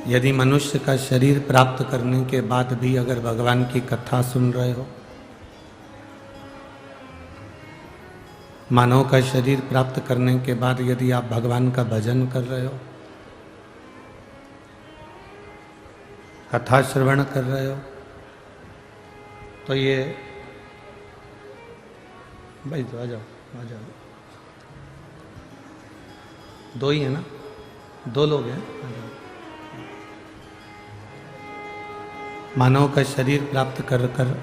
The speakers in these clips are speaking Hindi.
यदि मनुष्य का शरीर प्राप्त करने के बाद भी अगर भगवान की कथा सुन रहे हो, मानव का शरीर प्राप्त करने के बाद यदि आप भगवान का भजन कर रहे हो, कथा श्रवण कर रहे हो, तो ये भाई तो आ जाओ, दो ही है ना, दो लोग हैं, आ जाओ। मानव का शरीर प्राप्त कर कर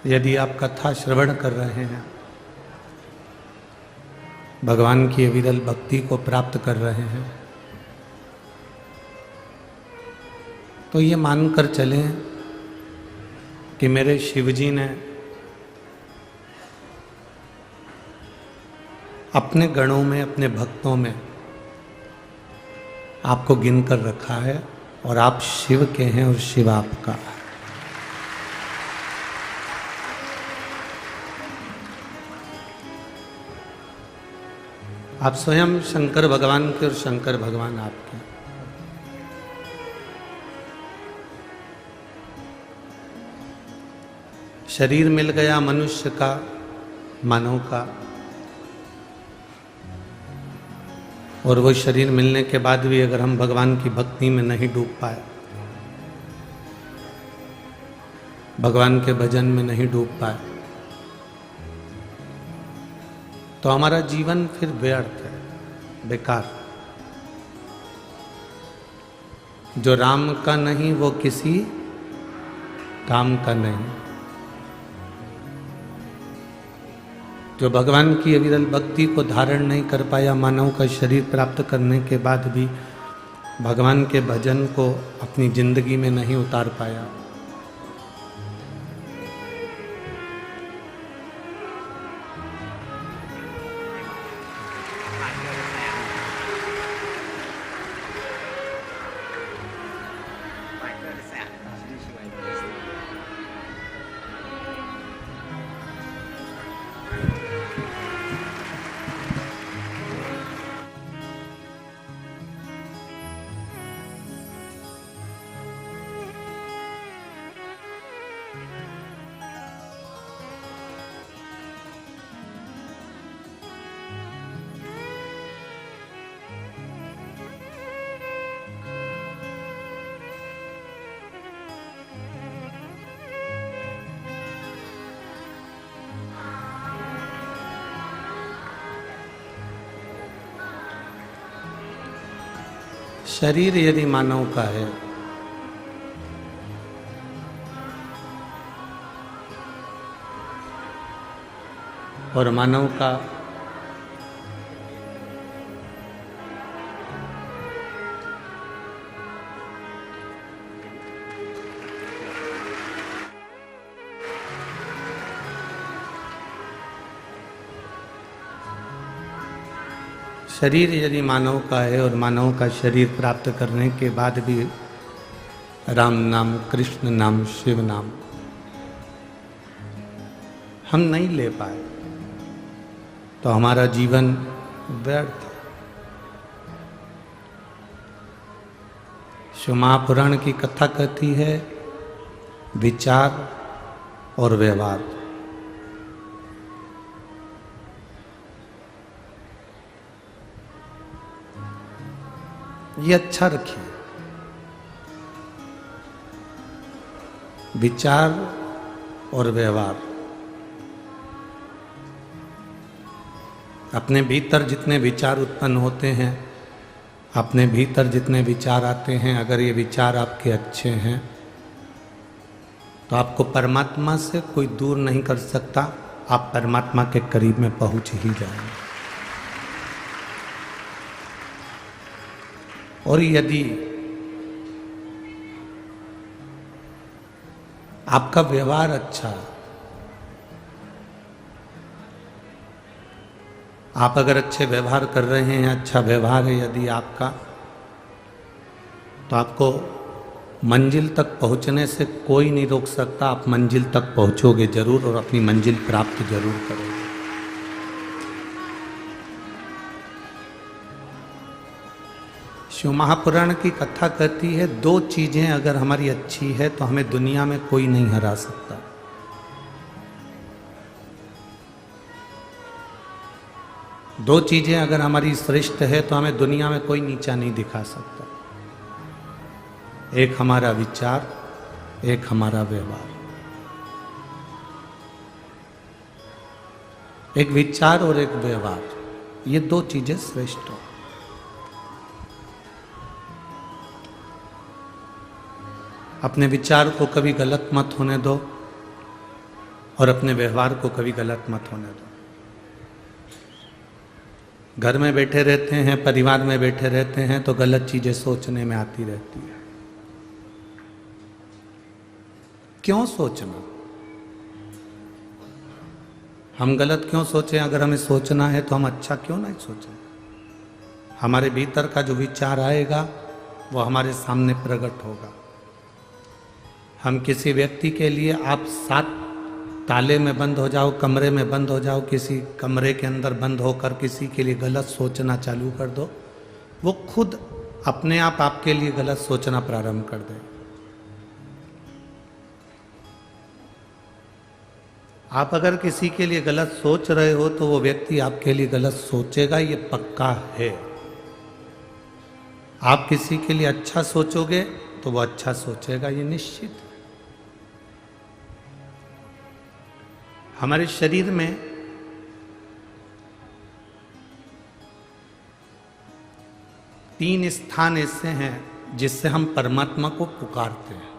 यदि आप कथा श्रवण कर रहे हैं, भगवान की अविरल भक्ति को प्राप्त कर रहे हैं, तो ये मानकर चलें कि मेरे शिवजी ने अपने गणों में, अपने भक्तों में आपको गिन कर रखा है और आप शिव के हैं और शिव आपका है। आप स्वयं शंकर भगवान के और शंकर भगवान आपके। शरीर मिल गया मनुष्य का, मानव का, और वो शरीर मिलने के बाद भी अगर हम भगवान की भक्ति में नहीं डूब पाए, भगवान के भजन में नहीं डूब पाए, तो हमारा जीवन फिर व्यर्थ है, बेकार। जो राम का नहीं वो किसी काम का नहीं। जो भगवान की अविरल भक्ति को धारण नहीं कर पाया, मानव का शरीर प्राप्त करने के बाद भी भगवान के भजन को अपनी जिंदगी में नहीं उतार पाया, शरीर यदि मानव का है और मानव का शरीर यदि मानव का है और मानव का शरीर प्राप्त करने के बाद भी राम नाम, कृष्ण नाम, शिव नाम हम नहीं ले पाए, तो हमारा जीवन व्यर्थ है। शिव महापुराण की कथा कहती है विचार और व्यवहार। ये अच्छा रखिए, विचार और व्यवहार। अपने भीतर जितने विचार उत्पन्न होते हैं, अपने भीतर जितने विचार आते हैं, अगर ये विचार आपके अच्छे हैं तो आपको परमात्मा से कोई दूर नहीं कर सकता, आप परमात्मा के करीब में पहुंच ही जाएंगे। और यदि आपका व्यवहार अच्छा है, आप अगर अच्छे व्यवहार कर रहे हैं, अच्छा व्यवहार है यदि आपका, तो आपको मंजिल तक पहुंचने से कोई नहीं रोक सकता। आप मंजिल तक पहुंचोगे जरूर और अपनी मंजिल प्राप्त जरूर करोगे। शिव महापुराण की कथा कहती है, दो चीजें अगर हमारी अच्छी है तो हमें दुनिया में कोई नहीं हरा सकता। दो चीजें अगर हमारी श्रेष्ठ है तो हमें दुनिया में कोई नीचा नहीं दिखा सकता। एक हमारा विचार, एक हमारा व्यवहार। एक विचार और एक व्यवहार, ये दो चीजें श्रेष्ठ हो। अपने विचार को कभी गलत मत होने दो और अपने व्यवहार को कभी गलत मत होने दो। घर में बैठे रहते हैं, परिवार में बैठे रहते हैं तो गलत चीजें सोचने में आती रहती है। क्यों सोचना? हम गलत क्यों सोचें? अगर हमें सोचना है तो हम अच्छा क्यों नहीं सोचें? हमारे भीतर का जो विचार आएगा वो हमारे सामने प्रकट होगा। हम किसी व्यक्ति के लिए, आप 7 ताले में बंद हो जाओ, कमरे में बंद हो जाओ, किसी कमरे के अंदर बंद होकर किसी के लिए गलत सोचना चालू कर दो, वो खुद अपने आप आपके लिए गलत सोचना प्रारंभ कर दे। आप अगर किसी के लिए गलत सोच रहे हो तो वो व्यक्ति आपके लिए गलत सोचेगा, ये पक्का है। आप किसी के लिए अच्छा सोचोगे तो वो अच्छा सोचेगा, ये निश्चित है। हमारे शरीर में तीन स्थान ऐसे हैं जिससे हम परमात्मा को पुकारते हैं।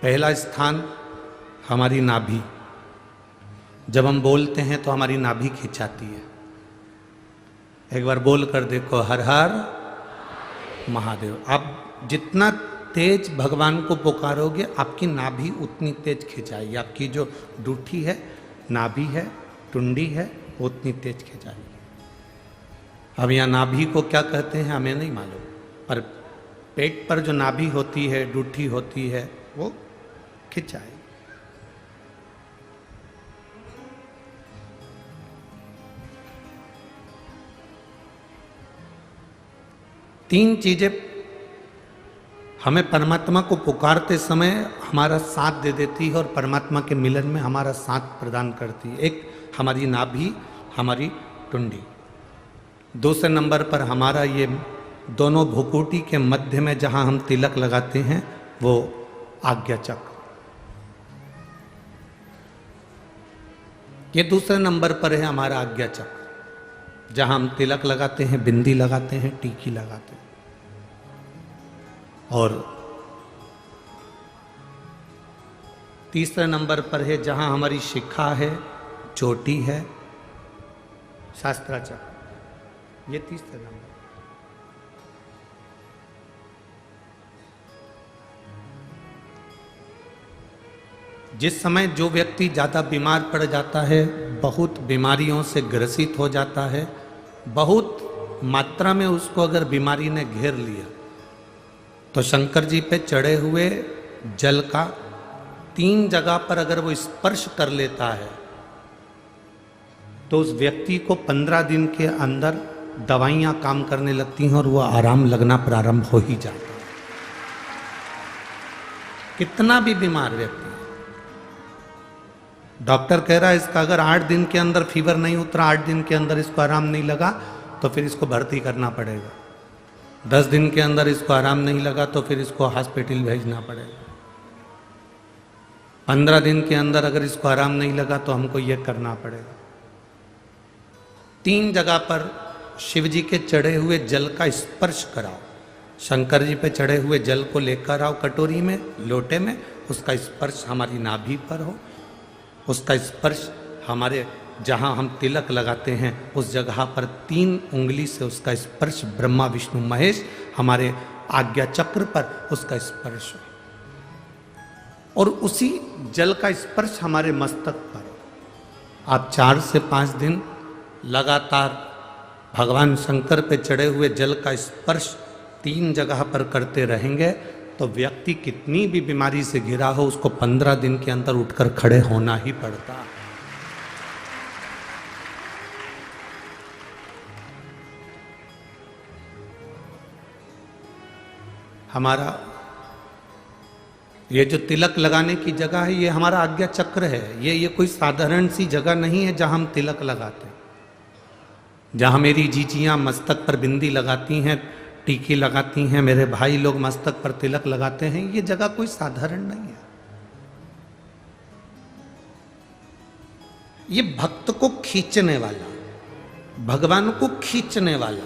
पहला स्थान हमारी नाभि। जब हम बोलते हैं तो हमारी नाभि खिंचाती है। एक बार बोल कर देखो, हर हर महादेव। आप जितना तेज भगवान को पुकारोगे आपकी नाभि उतनी तेज खिंचाएगी। आपकी जो डूठी है, नाभि है, टुंडी है, उतनी तेज खिंचाएगी। अब यहाँ नाभि को क्या कहते हैं हमें नहीं मालूम, पर पेट पर जो नाभि होती है, डूठी होती है, वो खिंचाएगी। तीन चीजें हमें परमात्मा को पुकारते समय हमारा साथ दे देती है और परमात्मा के मिलन में हमारा साथ प्रदान करती है। एक हमारी नाभि, हमारी टुंडी। दूसरे नंबर पर हमारा ये दोनों भुकुटी के मध्य में जहां हम तिलक लगाते हैं वो आज्ञा चक्र। ये दूसरे नंबर पर है हमारा आज्ञा चक्र, जहां हम तिलक लगाते हैं, बिंदी लगाते हैं, टीकी लगाते हैं। और तीसरे नंबर पर है जहां हमारी शिखा है, चोटी है, शास्त्राचक्र। ये तीसरे नंबर। जिस समय जो व्यक्ति ज़्यादा बीमार पड़ जाता है, बहुत बीमारियों से ग्रसित हो जाता है, बहुत मात्रा में उसको अगर बीमारी ने घेर लिया, तो शंकर जी पे चढ़े हुए जल का 3 जगह पर अगर वो स्पर्श कर लेता है तो उस व्यक्ति को 15 दिन के अंदर दवाइयाँ काम करने लगती हैं और वो आराम लगना प्रारंभ हो ही जाता है। कितना भी बीमार व्यक्ति, डॉक्टर कह रहा है इसका अगर 8 दिन के अंदर फीवर नहीं उतरा, 8 दिन के अंदर इसको आराम नहीं लगा तो फिर इसको भर्ती करना पड़ेगा। 10 दिन के अंदर इसको आराम नहीं लगा तो फिर इसको हॉस्पिटल भेजना पड़ेगा। 15 दिन के अंदर अगर इसको आराम नहीं लगा तो हमको ये करना पड़ेगा। 3 जगह पर शिव जी के चढ़े हुए जल का स्पर्श कराओ। शंकर जी पे चढ़े हुए जल को लेकर आओ कटोरी में, लोटे में, उसका स्पर्श हमारी नाभि पर हो, उसका स्पर्श हमारे जहाँ हम तिलक लगाते हैं उस जगह पर 3 उंगली से उसका स्पर्श, ब्रह्मा विष्णु महेश हमारे आज्ञा चक्र पर उसका स्पर्श हो, और उसी जल का स्पर्श हमारे मस्तक पर। आप 4 से 5 दिन लगातार भगवान शंकर पे चढ़े हुए जल का स्पर्श 3 जगह पर करते रहेंगे तो व्यक्ति कितनी भी बीमारी से घिरा हो उसको 15 दिन के अंदर उठकर खड़े होना ही पड़ता। हमारा ये जो तिलक लगाने की जगह है, ये हमारा आज्ञा चक्र है। ये कोई साधारण सी जगह नहीं है जहां हम तिलक लगाते हैं। जहां मेरी जीजियां मस्तक पर बिंदी लगाती हैं, टीकी लगाती हैं, मेरे भाई लोग मस्तक पर तिलक लगाते हैं, ये जगह कोई साधारण नहीं है। ये भक्त को खींचने वाला, भगवान को खींचने वाला,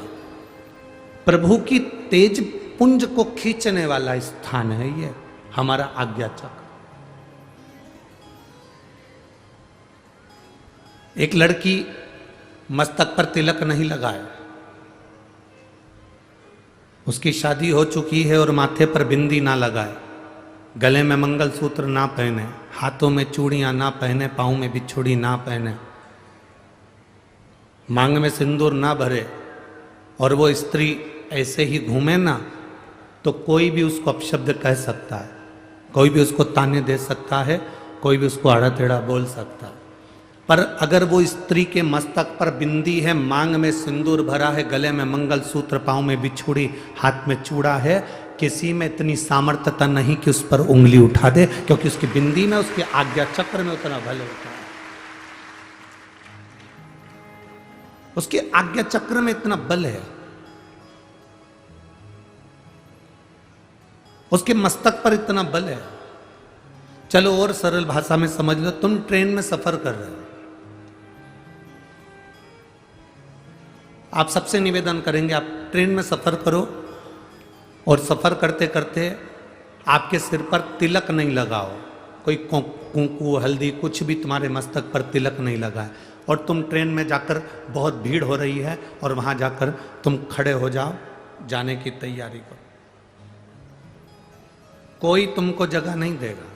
प्रभु की तेज पुंज को खींचने वाला स्थान है ये हमारा आज्ञा चक्र। एक लड़की मस्तक पर तिलक नहीं लगाए, उसकी शादी हो चुकी है और माथे पर बिंदी ना लगाए, गले में मंगलसूत्र ना पहने, हाथों में चूड़ियां ना पहने, पाँव में बिछुड़ी ना पहने, मांग में सिंदूर ना भरे, और वो स्त्री ऐसे ही घूमे ना, तो कोई भी उसको अपशब्द कह सकता है, कोई भी उसको ताने दे सकता है, कोई भी उसको आड़ा टेढ़ा बोल सकता है। पर अगर वो स्त्री के मस्तक पर बिंदी है, मांग में सिंदूर भरा है, गले में मंगलसूत्र, पाँव में बिछुड़ी, हाथ में चूड़ा है, किसी में इतनी सामर्थ्यता नहीं कि उस पर उंगली उठा दे, क्योंकि उसकी बिंदी में, उसके आज्ञा चक्र में उतना बल होता है, उसके आज्ञा चक्र में इतना बल है, उसके मस्तक पर इतना बल है। चलो और सरल भाषा में समझ लो, तुम ट्रेन में सफर कर रहे हो, आप सबसे निवेदन करेंगे आप ट्रेन में सफर करो और सफर करते करते आपके सिर पर तिलक नहीं लगाओ, कोई कुंकू हल्दी कुछ भी तुम्हारे मस्तक पर तिलक नहीं लगा है, और तुम ट्रेन में जाकर बहुत भीड़ हो रही है और वहां जाकर तुम खड़े हो जाओ, जाने की तैयारी करो, कोई तुमको जगह नहीं देगा।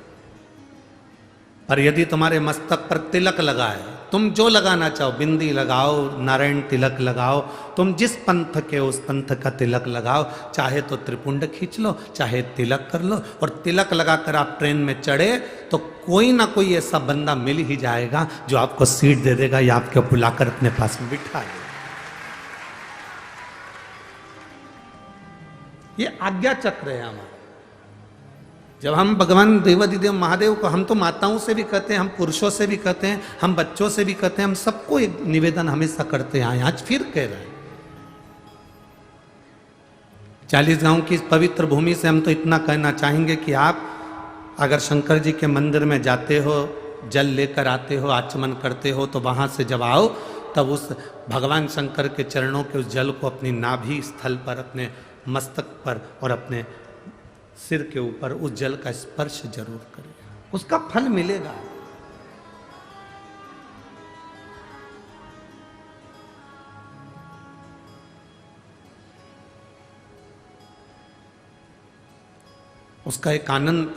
पर यदि तुम्हारे मस्तक पर तिलक लगा है, तुम जो लगाना चाहो, बिंदी लगाओ, नारायण तिलक लगाओ, तुम जिस पंथ के उस पंथ का तिलक लगाओ, चाहे तो त्रिपुंड खींच लो, चाहे तिलक कर लो, और तिलक लगाकर आप ट्रेन में चढ़े तो कोई ना कोई ऐसा बंदा मिल ही जाएगा जो आपको सीट दे देगा या आपको बुलाकर अपने पास में बिठा देगा। ये आज्ञा चक्र है हमारा। जब हम भगवान देवाधिदेव महादेव को, हम तो माताओं से भी कहते हैं, हम पुरुषों से भी कहते हैं, हम बच्चों से भी कहते हैं, हम सबको एक निवेदन हमेशा करते हैं, आज फिर कह रहे हैं। 40 गांव की पवित्र भूमि से हम तो इतना कहना चाहेंगे कि आप अगर शंकर जी के मंदिर में जाते हो, जल लेकर आते हो, आचमन करते हो, तो वहां से जब आओ तब उस भगवान शंकर के चरणों के उस जल को अपनी नाभि स्थल पर, अपने मस्तक पर और अपने सिर के ऊपर उस जल का स्पर्श जरूर करें, उसका फल मिलेगा। उसका एक आनंद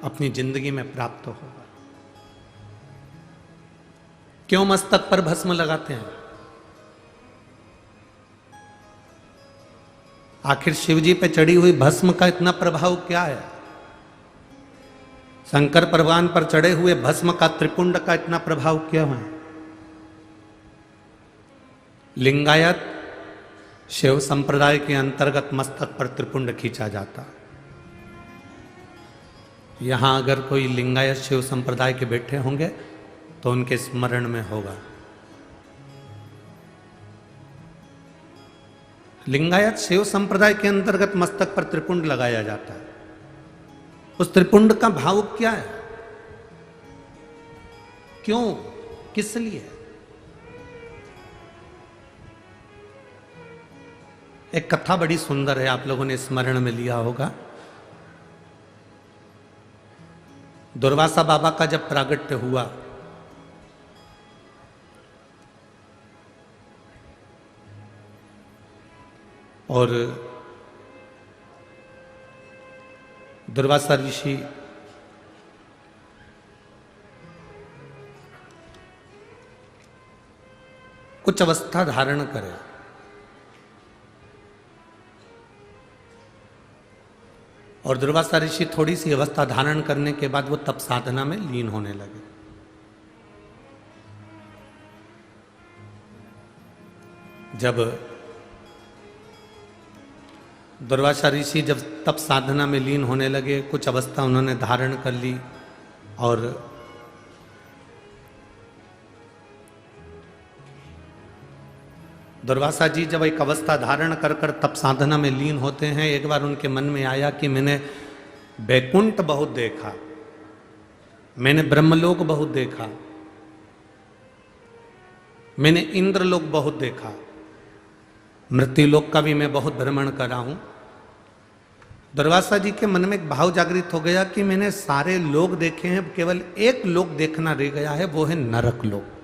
अपनी जिंदगी में प्राप्त होगा। क्यों मस्तक पर भस्म लगाते हैं? आखिर शिव जी पे चढ़ी हुई भस्म का इतना प्रभाव क्या है? शंकर भगवान पर चढ़े हुए भस्म का, त्रिपुंड का इतना प्रभाव क्या है? लिंगायत शिव संप्रदाय के अंतर्गत मस्तक पर त्रिपुंड खींचा जाता। यहां अगर कोई लिंगायत शिव संप्रदाय के बैठे होंगे तो उनके स्मरण में होगा। लिंगायत शिव संप्रदाय के अंतर्गत मस्तक पर त्रिपुंड लगाया जाता है। उस त्रिपुंड का भाव क्या है? क्यों, किस लिए? एक कथा बड़ी सुंदर है, आप लोगों ने स्मरण में लिया होगा। दुर्वासा बाबा का जब प्रागट्य हुआ और दुर्वासा ऋषि कुछ अवस्था धारण करे, और दुर्वासा ऋषि थोड़ी सी अवस्था धारण करने के बाद वो तप साधना में लीन होने लगे। जब दुर्वासा ऋषि जब तप साधना में लीन होने लगे, कुछ अवस्था उन्होंने धारण कर ली और दुर्वासा जी जब एक अवस्था धारण कर कर तप साधना में लीन होते हैं, एक बार उनके मन में आया कि मैंने वैकुंठ बहुत देखा, मैंने ब्रह्मलोक बहुत देखा, मैंने इंद्रलोक बहुत देखा, मृत्युलोक का भी मैं बहुत भ्रमण करा हूं। दुर्वासा जी के मन में एक भाव जागृत हो गया कि मैंने सारे लोक देखे हैं, केवल एक लोक देखना रह गया है, वो है नरक लोक।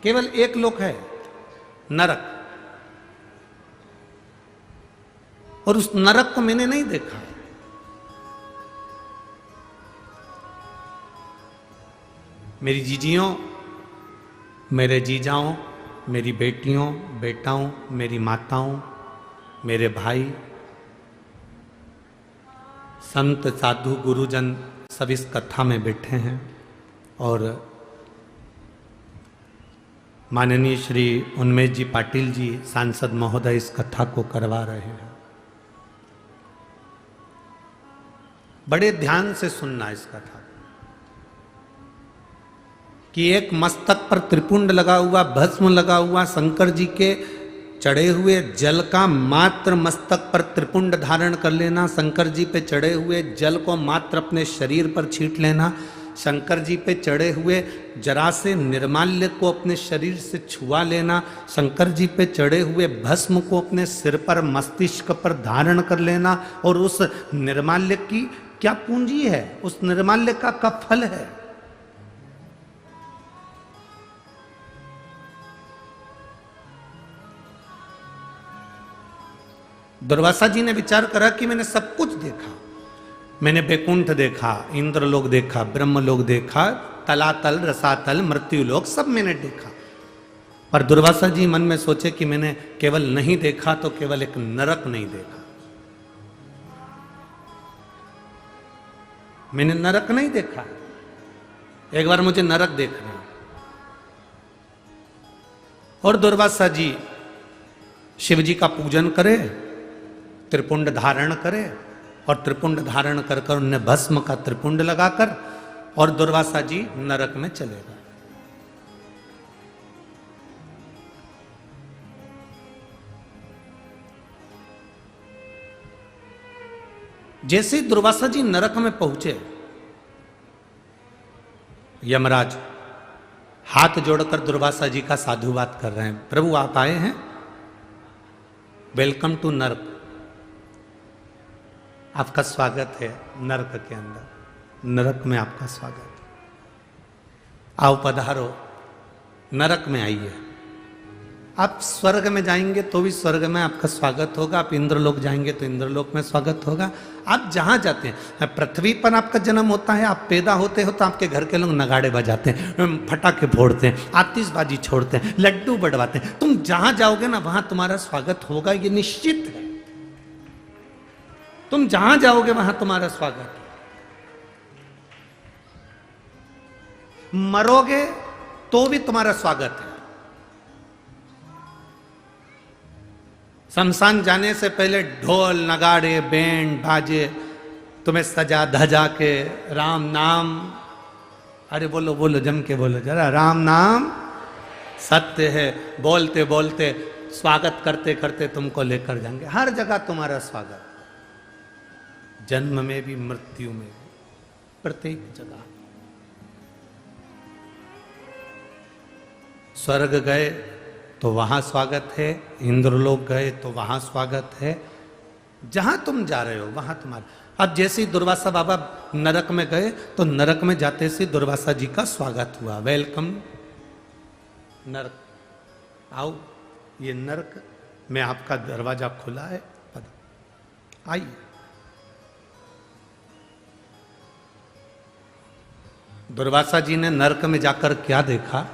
केवल एक लोक है, नरक, और उस नरक को मैंने नहीं देखा। मेरी जीजियों, मेरे जीजाओं, मेरी बेटियों, बेटाओं, मेरी माताओं, मेरे भाई, संत साधु गुरुजन सब इस कथा में बैठे हैं और माननीय श्री उन्मेष जी पाटिल जी सांसद महोदय इस कथा को करवा रहे हैं। बड़े ध्यान से सुनना इस कथा कि एक मस्तक पर त्रिपुंड लगा हुआ, भस्म लगा हुआ, शंकर जी के चढ़े हुए जल का मात्र मस्तक पर त्रिपुंड धारण कर लेना, शंकर जी पे चढ़े हुए जल को मात्र अपने शरीर पर छींट लेना, शंकर जी पे चढ़े हुए जरा से निर्माल्य को अपने शरीर से छुआ लेना, शंकर जी पे चढ़े हुए भस्म को अपने सिर पर मस्तिष्क पर धारण कर लेना, और उस निर्माल्य की क्या पूंजी है, उस निर्माल्य का फल है। दुर्वासा जी ने विचार करा कि मैंने सब कुछ देखा, मैंने वैकुंठ देखा, इंद्रलोक देखा, ब्रह्मलोक देखा, तलातल, रसातल, मृत्युलोक सब मैंने देखा। पर दुर्वासा जी मन में सोचे कि मैंने केवल नहीं देखा तो केवल एक नरक नहीं देखा, मैंने नरक नहीं देखा, एक बार मुझे नरक देखना। और दुर्वासा जी शिव जी का पूजन करे, त्रिपुंड धारण करे, और त्रिपुंड धारण कर कर उन्हें भस्म का त्रिपुंड लगाकर और दुर्वासा जी नरक में चले गए। जैसे ही दुर्वासा जी नरक में पहुंचे, यमराज हाथ जोड़कर दुर्वासा जी का साधुवाद कर रहे हैं। प्रभु आप आए हैं, वेलकम टू नरक, आपका स्वागत है नरक के अंदर, नरक में आपका स्वागत, आओ पधारो, नरक में आइए। आप स्वर्ग में जाएंगे तो भी स्वर्ग में आपका स्वागत होगा, आप इंद्रलोक जाएंगे तो इंद्रलोक में स्वागत होगा। आप जहां जाते हैं, पृथ्वी पर आपका जन्म होता है, आप पैदा होते हो तो आपके घर के लोग नगाड़े बजाते हैं, फटाके फोड़ते हैं, आतिशबाजी छोड़ते हैं, लड्डू बंटवाते हैं। तुम जहां जाओगे ना वहां तुम्हारा स्वागत होगा, ये निश्चित है। तुम जहां जाओगे वहां तुम्हारा स्वागत है। मरोगे तो भी तुम्हारा स्वागत है। शमशान जाने से पहले ढोल नगाड़े बैंड बाजे तुम्हें सजा धजा के राम नाम, अरे बोलो बोलो जम के बोलो जरा, राम नाम सत्य है, बोलते बोलते स्वागत करते करते तुमको लेकर जाएंगे। हर जगह तुम्हारा स्वागत, जन्म में भी मृत्यु में भी, प्रत्येक जगह। स्वर्ग गए तो वहां स्वागत है, इंद्रलोक गए तो वहां स्वागत है, जहां तुम जा रहे हो वहां तुम्हारा। अब जैसे ही दुर्वासा बाबा नरक में गए तो नरक में जाते से दुर्वासा जी का स्वागत हुआ, वेलकम नरक, आओ ये नरक में आपका दरवाजा खुला है, आइए। दुर्वासा जी ने नरक में जाकर क्या देखा,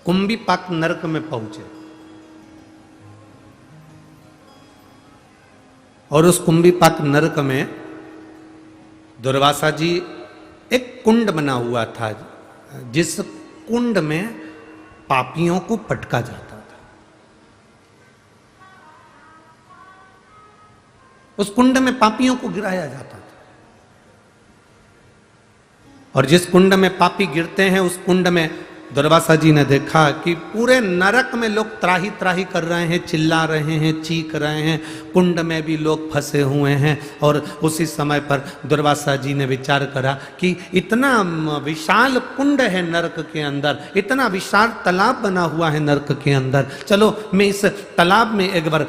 कुंभीपाक नरक में पहुंचे और उस कुंभीपाक नरक में दुर्वासा जी, एक कुंड बना हुआ था, जिस कुंड में पापियों को पटका जाता था। उस कुंड में पापियों को गिराया जाता था। और जिस कुंड में पापी गिरते हैं, उस कुंड में दुर्वासा जी ने देखा कि पूरे नरक में लोग त्राही त्राही कर रहे हैं, चिल्ला रहे हैं, चीख रहे हैं, कुंड में भी लोग फंसे हुए हैं। और उसी समय पर दुर्वासा जी ने विचार करा कि इतना विशाल कुंड है नरक के अंदर, इतना विशाल तालाब बना हुआ है नरक के अंदर, चलो मैं इस तालाब में एक बार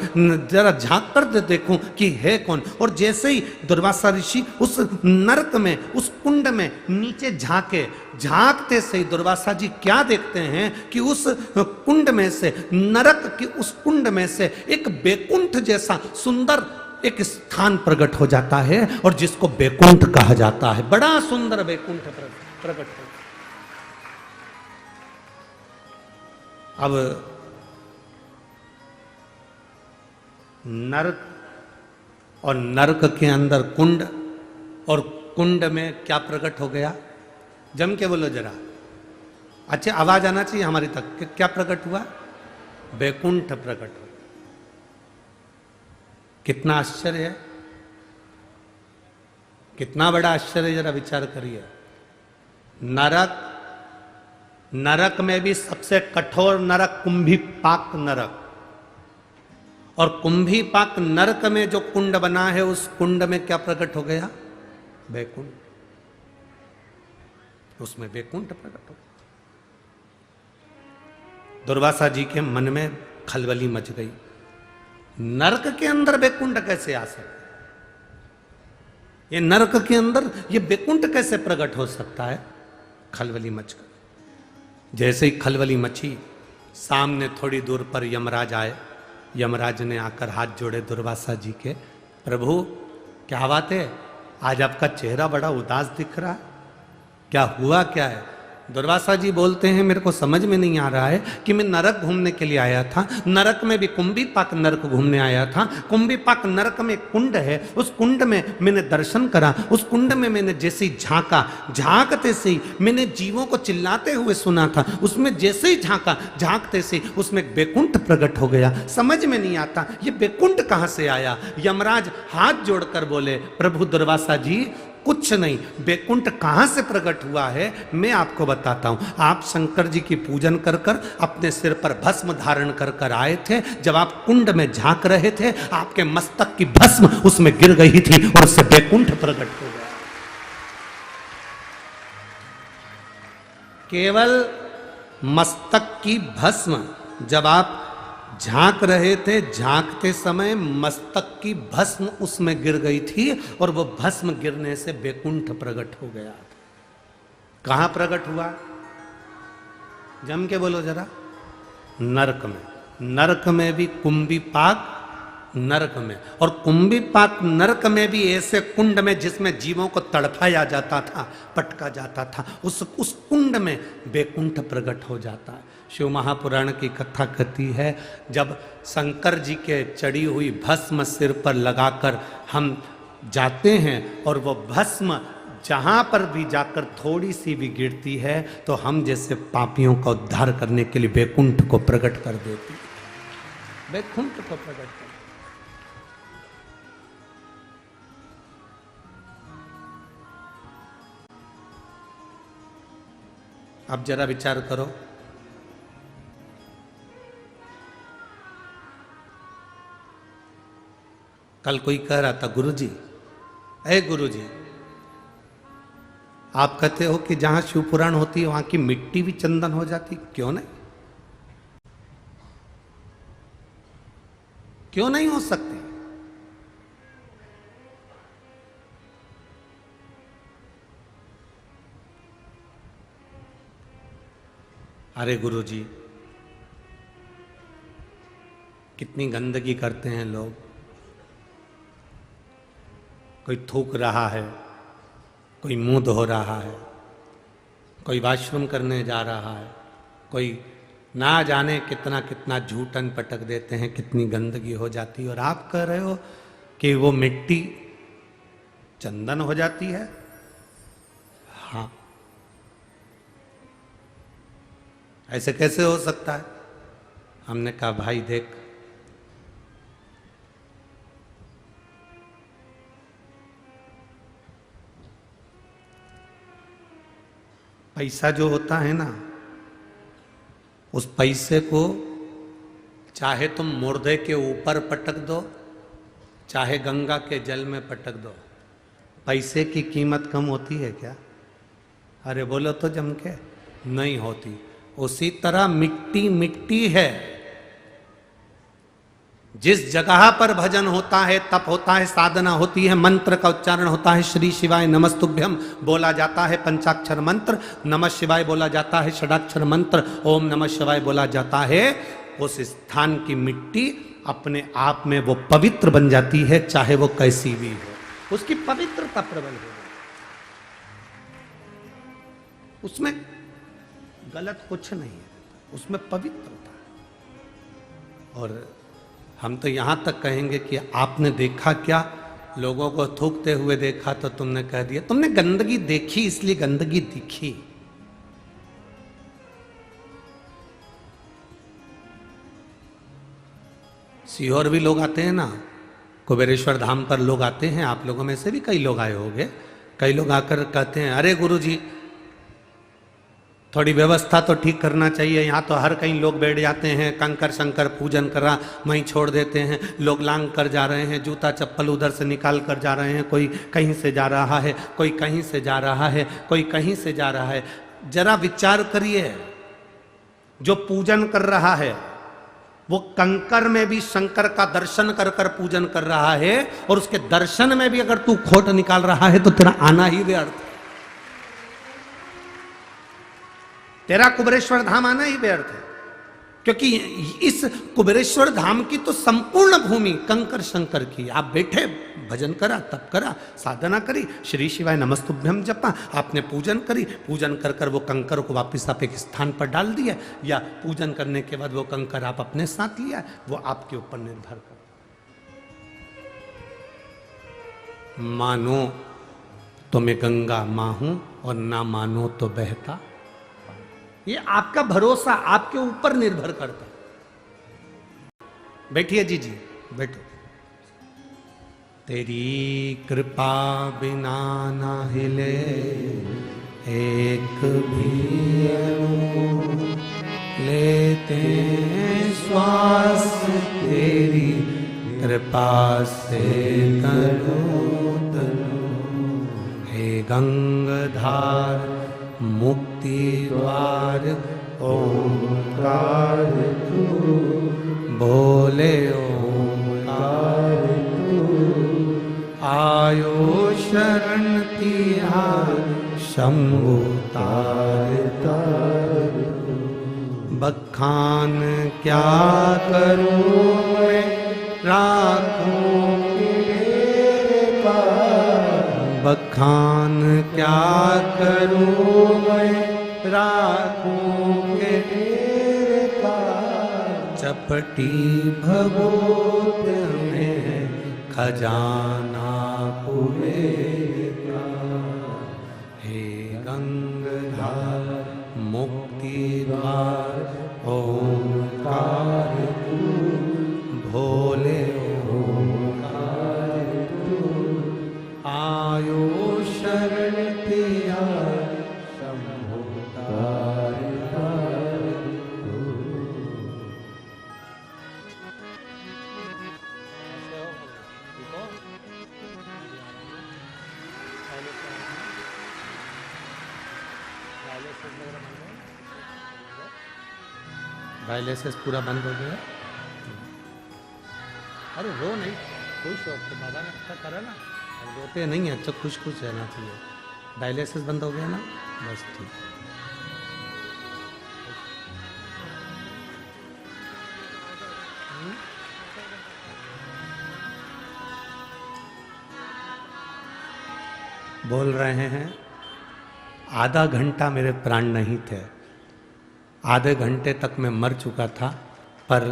जरा झांक कर देखूं कि है कौन। और जैसे ही दुर्वासा ऋषि उस नरक में, उस कुंड में नीचे झांके, झांकते से दुर्वासा जी क्या देखते हैं कि उस कुंड में से, नरक की उस कुंड में से एक बैकुंठ जैसा सुंदर एक स्थान प्रकट हो जाता है, और जिसको बैकुंठ कहा जाता है। बड़ा सुंदर बैकुंठ प्रकट हो। अब नरक और नरक के अंदर कुंड, और कुंड में क्या प्रकट हो गया? जम के बोलो जरा, अच्छे आवाज आना चाहिए हमारी तक कि क्या प्रकट हुआ? बैकुंठ प्रकट हुआ। कितना आश्चर्य है, कितना बड़ा आश्चर्य, जरा विचार करिए। नरक, नरक में भी सबसे कठोर नरक कुंभीपाक नरक, और कुंभीपाक नरक में जो कुंड बना है, उस कुंड में क्या प्रकट हो गया? बैकुंठ। उसमें बैकुंठ प्रकट हो। दुर्वासा जी के मन में खलबली मच गई। नरक के अंदर बैकुंठ कैसे आ सकता है? ये नरक के अंदर ये बैकुंठ कैसे प्रकट हो सकता है? खलबली मच गई। जैसे ही खलबली मची, सामने थोड़ी दूर पर यमराज आए। यमराज ने आकर हाथ जोड़े दुर्वासा जी के, प्रभु क्या बात है, आज आपका चेहरा बड़ा उदास दिख रहा है, क्या हुआ क्या है? दुर्वासा जी बोलते हैं, मेरे को समझ में नहीं आ रहा है कि मैं नरक घूमने के लिए आया था, नरक में भी कुंभीपाक नरक घूमने आया था। कुंभीपाक नरक में कुंड है, उस कुंड में मैंने दर्शन करा, उस कुंड में मैंने जैसे ही झांका, झांकते से ही मैंने जीवों को चिल्लाते हुए सुना था, उसमें जैसे ही झांका, झांकते से उसमें बैकुंठ प्रकट हो गया। समझ में नहीं आता ये बैकुंठ कहां से आया। यमराज हाथ जोड़कर बोले, प्रभु दुर्वासा जी कुछ नहीं, बैकुंठ कहां से प्रकट हुआ है मैं आपको बताता हूं। आप शंकर जी की पूजन कर कर अपने सिर पर भस्म धारण कर कर आए थे। जब आप कुंड में झांक रहे थे, आपके मस्तक की भस्म उसमें गिर गई थी और उससे बैकुंठ प्रकट हो गया। केवल मस्तक की भस्म जब आप झांक रहे थे, झांकते समय मस्तक की भस्म उसमें गिर गई थी, और वो भस्म गिरने से बैकुंठ प्रकट हो गया। कहां प्रकट हुआ? जम के बोलो जरा। नरक में। नरक में भी कुंभीपाक नरक में, और कुंभीपाक नरक में भी ऐसे कुंड में जिसमें जीवों को तड़पाया जाता था, पटका जाता था, उस कुंड में बैकुंठ प्रकट हो जाता है। शिव महापुराण की कथा कहती है, जब शंकर जी के चढ़ी हुई भस्म सिर पर लगाकर हम जाते हैं, और वो भस्म जहां पर भी जाकर थोड़ी सी भी गिरती है, तो हम जैसे पापियों का उद्धार करने के लिए बैकुंठ को प्रकट कर देती है। बैकुंठ को प्रकट कर। अब जरा विचार करो, कल कोई कह रहा था, गुरुजी, ऐ गुरुजी, आप कहते हो कि जहां शिव पुराण होती है वहां की मिट्टी भी चंदन हो जाती, क्यों नहीं? क्यों नहीं हो सकती? अरे गुरुजी, कितनी गंदगी करते हैं लोग। कोई थूक रहा है, कोई मुंह धो रहा है, कोई वॉशरूम करने जा रहा है, कोई ना जाने कितना कितना झूठन पटक देते हैं, कितनी गंदगी हो जाती है। और आप कह रहे हो कि वो मिट्टी चंदन हो जाती है? हाँ, ऐसे कैसे हो सकता है? हमने कहा भाई देख, पैसा जो होता है ना, उस पैसे को चाहे तुम मुर्दे के ऊपर पटक दो, चाहे गंगा के जल में पटक दो, पैसे की कीमत कम होती है क्या? अरे बोलो तो जम के, नहीं होती। उसी तरह मिट्टी मिट्टी है। जिस जगह पर भजन होता है, तप होता है, साधना होती है, मंत्र का उच्चारण होता है, श्री शिवाय नमस्तुभ्यम बोला जाता है, पंचाक्षर मंत्र, नमः शिवाय बोला जाता है, षडाक्षर मंत्र, ओम नमः शिवाय बोला जाता है, उस स्थान की मिट्टी अपने आप में वो पवित्र बन जाती है, चाहे वो कैसी भी हो। उसकी पवित्रता प्रबल हो, उसमें गलत कुछ नहीं है, उसमें पवित्रता है। और हम तो यहां तक कहेंगे कि आपने देखा क्या? लोगों को थूकते हुए देखा तो तुमने कह दिया। तुमने गंदगी देखी इसलिए गंदगी दिखी। सीहोर भी लोग आते हैं ना, कुबेरेश्वर धाम पर लोग आते हैं, आप लोगों में से भी कई लोग आए होंगे। कई लोग आकर कहते हैं अरे गुरुजी थोड़ी व्यवस्था तो ठीक करना चाहिए, यहाँ तो हर कहीं लोग बैठ जाते हैं, कंकर शंकर पूजन करा वहीं छोड़ देते हैं, लोग लांग कर जा रहे हैं, जूता चप्पल उधर से निकाल कर जा रहे हैं, कोई कहीं से जा रहा है, कोई कहीं से जा रहा है, कोई कहीं से जा रहा है। जरा विचार करिए, जो पूजन कर रहा है वो कंकर में भी शंकर का दर्शन कर कर पूजन कर रहा है, और उसके दर्शन में भी अगर तू खोट निकाल रहा है तो तेरा आना ही व्यर्थ, तेरा कुबेरेश्वर धाम आना ही व्यर्थ है। क्योंकि इस कुबेरेश्वर धाम की तो संपूर्ण भूमि कंकर शंकर की। आप बैठे, भजन करा, तप करा, साधना करी, श्री शिवाय नमस्तुभ्यम जपा, आपने पूजन करी, पूजन कर कर वो कंकर को वापस आप एक स्थान पर डाल दिया, या पूजन करने के बाद वो कंकर आप अपने साथ लिया, वो आपके ऊपर निर्भर कर। मानो तो मैं गंगा मां हूं और ना मानो तो बहता। ये आपका भरोसा आपके ऊपर निर्भर करता है। बैठिए जी, बैठो। तेरी कृपा बिना ना हिले एक भी अणु, लेते श्वास तेरी कृपा से तनु तनु। हे गंगाधार मुक्ति द्वार ओंकार तू, बोले ओंकार तू। आयो शरण तिहार शंभु तार तार। बखान क्या करूं मैं राखूं तेरे पास, बखान क्या करूं मैं राखूं तेरे पास। चपटी भगोत में खजाना कुबेरा। हे गंगाधार मुक्ति द्वार ओंकार तू, भोले ओंकार तू। आयो शरण तिहार शंभु तार तार तू। डायलिसिस पूरा बंद हो गया। अरे रो नहीं, खुश हो तो बाबा ने अच्छा करा ना, अब रोते नहीं है, अच्छा खुश खुश रहना चाहिए। डायलिसिस बंद हो गया ना, बस ठीक। बोल रहे हैं आधा घंटा मेरे प्राण नहीं थे, आधे घंटे तक मैं मर चुका था, पर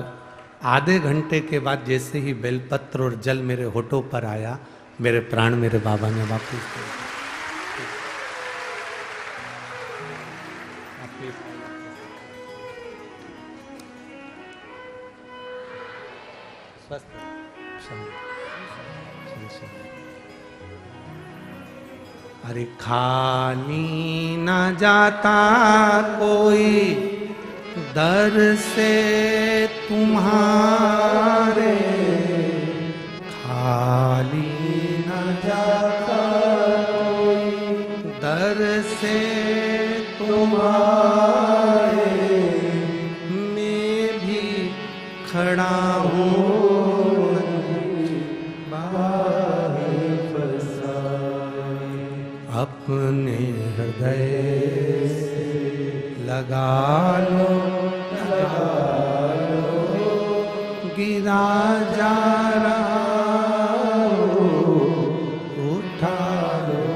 आधे घंटे के बाद जैसे ही बेलपत्र और जल मेरे होठों पर आया, मेरे प्राण मेरे बाबा ने वापस दे दिए। स्वस्थ अरे खाली न जाता कोई दर से तुम्हारे, खाली न जाता कोई दर से तुम्हारे, मैं भी खड़ा हूँ अपने हृदय लगा लो, गिरा जा रहा उठा लो,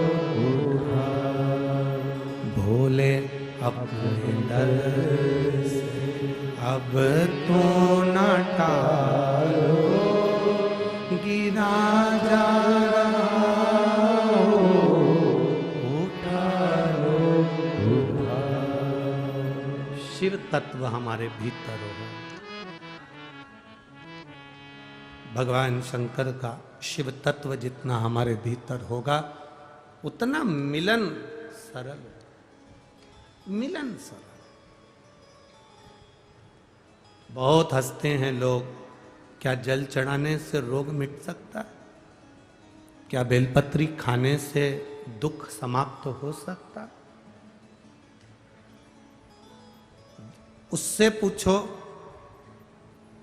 भोले अपने दर से अब तो न टालो, गिरा जा रहा शिव तत्व हमारे भीतर हो। भगवान शंकर का शिव तत्व जितना हमारे भीतर होगा उतना मिलन सरल, मिलन सरल। बहुत हंसते हैं लोग, क्या जल चढ़ाने से रोग मिट सकता है? क्या बेलपत्री खाने से दुख समाप्त हो सकता है? उससे पूछो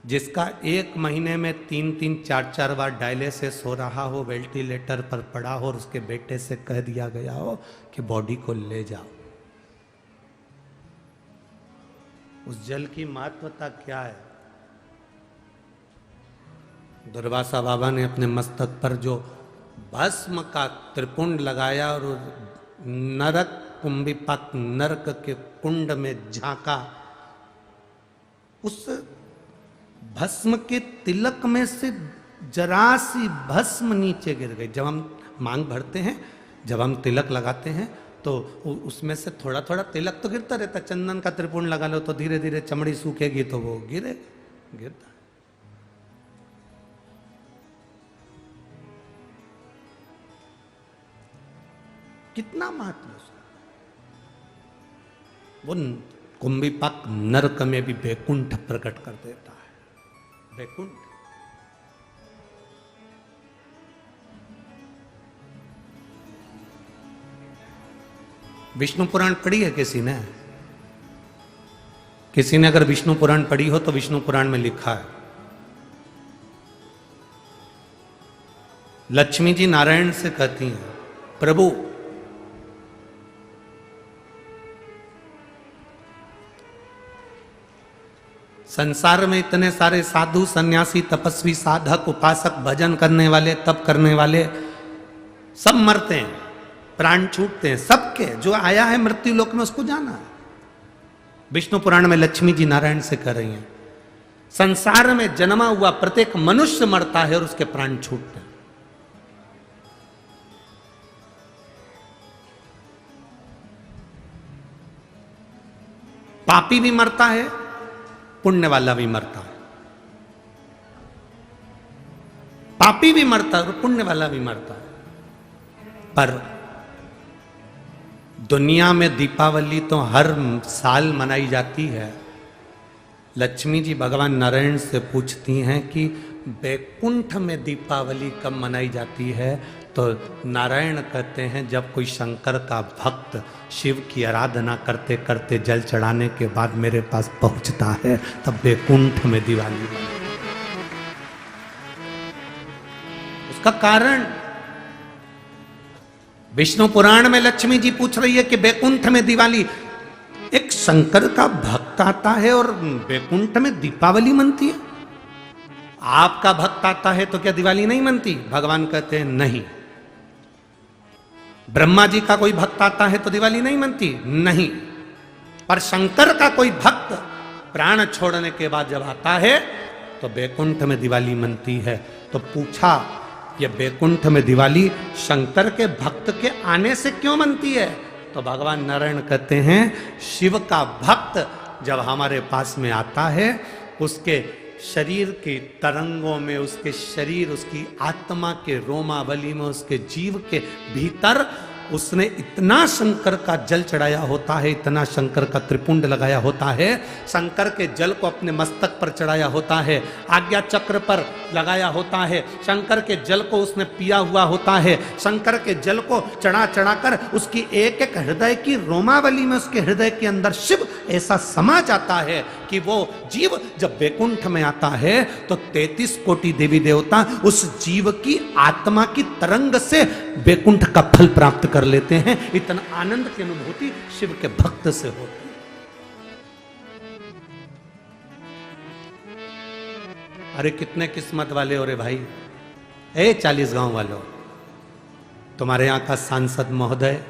जिसका 1 महीने में 3-3, 4-4 बार डायलिसिस हो रहा हो, वेंटिलेटर पर पड़ा हो और उसके बेटे से कह दिया गया हो कि बॉडी को ले जाओ। उस जल की महत्वता क्या है? दुर्वासा बाबा ने अपने मस्तक पर जो भस्म का त्रिपुंड लगाया और नरक कुंभिपाक नरक के कुंड में झांका, उस भस्म के तिलक में से जरा सी भस्म नीचे गिर गई। जब हम मांग भरते हैं, जब हम तिलक लगाते हैं तो उसमें से थोड़ा थोड़ा तिलक तो गिरता रहता। चंदन का त्रिपुंड लगा लो तो धीरे धीरे चमड़ी सूखेगी तो वो गिरेगा, गिरता। कितना महत्व वो कुंभिपाक नरक में भी बैकुंठ प्रकट कर देता है। बैकुंठ विष्णु पुराण पढ़ी है किसी ने? किसी ने अगर विष्णु पुराण पढ़ी हो तो विष्णु पुराण में लिखा है, लक्ष्मी जी नारायण से कहती हैं, प्रभु संसार में इतने सारे साधु सन्यासी तपस्वी साधक उपासक भजन करने वाले तप करने वाले सब मरते हैं, प्राण छूटते हैं। सबके जो आया है मृत्यु लोक में उसको जाना है। विष्णु पुराण में लक्ष्मी जी नारायण से कह रही हैं, संसार में जन्मा हुआ प्रत्येक मनुष्य मरता है और उसके प्राण छूटते हैं। पापी भी मरता है, पुण्य वाला भी मरता है। पापी भी मरता है और पुण्य वाला भी मरता है। पर दुनिया में दीपावली तो हर साल मनाई जाती है। लक्ष्मी जी भगवान नारायण से पूछती हैं कि बैकुंठ में दीपावली कब मनाई जाती है? तो नारायण कहते हैं जब कोई शंकर का भक्त शिव की आराधना करते करते जल चढ़ाने के बाद मेरे पास पहुंचता है, तब बैकुंठ में दिवाली मनाई। उसका कारण विष्णु पुराण में लक्ष्मी जी पूछ रही है कि बैकुंठ में दिवाली, एक शंकर का भक्त आता है और बैकुंठ में दीपावली मनती है। आपका भक्त आता है तो क्या दिवाली नहीं मनती? भगवान कहते हैं नहीं। ब्रह्मा जी का कोई भक्त आता है तो दिवाली नहीं मनती? नहीं। पर शंकर का कोई भक्त प्राण छोड़ने के बाद जब आता है तो बैकुंठ में दिवाली मनती है। तो पूछा, ये बैकुंठ में दिवाली शंकर के भक्त के आने से क्यों मनती है? तो भगवान नारायण कहते हैं शिव का भक्त जब हमारे पास में आता है, उसके शरीर के तरंगों में, उसके शरीर, उसकी आत्मा के रोमावली में, उसके जीव के भीतर उसने इतना शंकर का जल चढ़ाया होता है, इतना शंकर का त्रिपुंड लगाया होता है, शंकर के जल को अपने मस्तक पर चढ़ाया होता है, आज्ञा चक्र पर लगाया होता है, शंकर के जल को उसने पिया हुआ होता है, शंकर के जल को चढ़ा चढ़ाकर उसकी एक एक हृदय की रोमावली में, उसके हृदय के अंदर शिव ऐसा समा जाता है कि वो जीव जब वैकुंठ में आता है तो 33 कोटि देवी देवता उस जीव की आत्मा की तरंग से वैकुंठ का फल प्राप्त कर लेते हैं। इतना आनंद की अनुभूति शिव के भक्त से होती है। अरे कितने किस्मत वाले हो रे भाई, 40 गांव वालों, तुम्हारे यहां का सांसद महोदय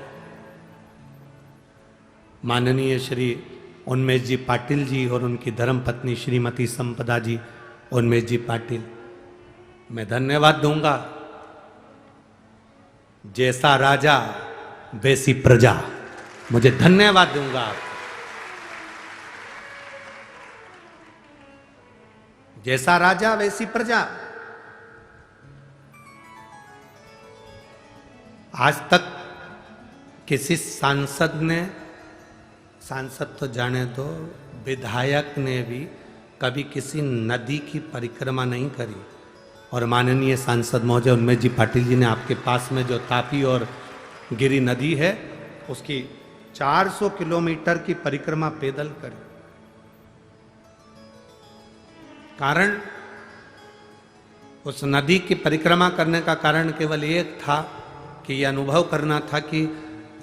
माननीय श्री उन्मेष जी पाटिल जी और उनकी धर्मपत्नी श्रीमती संपदा जी उन्मेष जी पाटिल, मैं धन्यवाद दूंगा। जैसा राजा वैसी प्रजा, मुझे धन्यवाद दूंगा। जैसा राजा वैसी प्रजा। आज तक किसी सांसद तो जाने दो, विधायक ने भी कभी किसी नदी की परिक्रमा नहीं करी। और माननीय सांसद महोदय उन्मेष जी पाटिल जी ने आपके पास में जो तापी और गिरी नदी है उसकी 400 किलोमीटर की परिक्रमा पैदल करी। कारण, उस नदी की परिक्रमा करने का कारण केवल एक था कि यह अनुभव करना था कि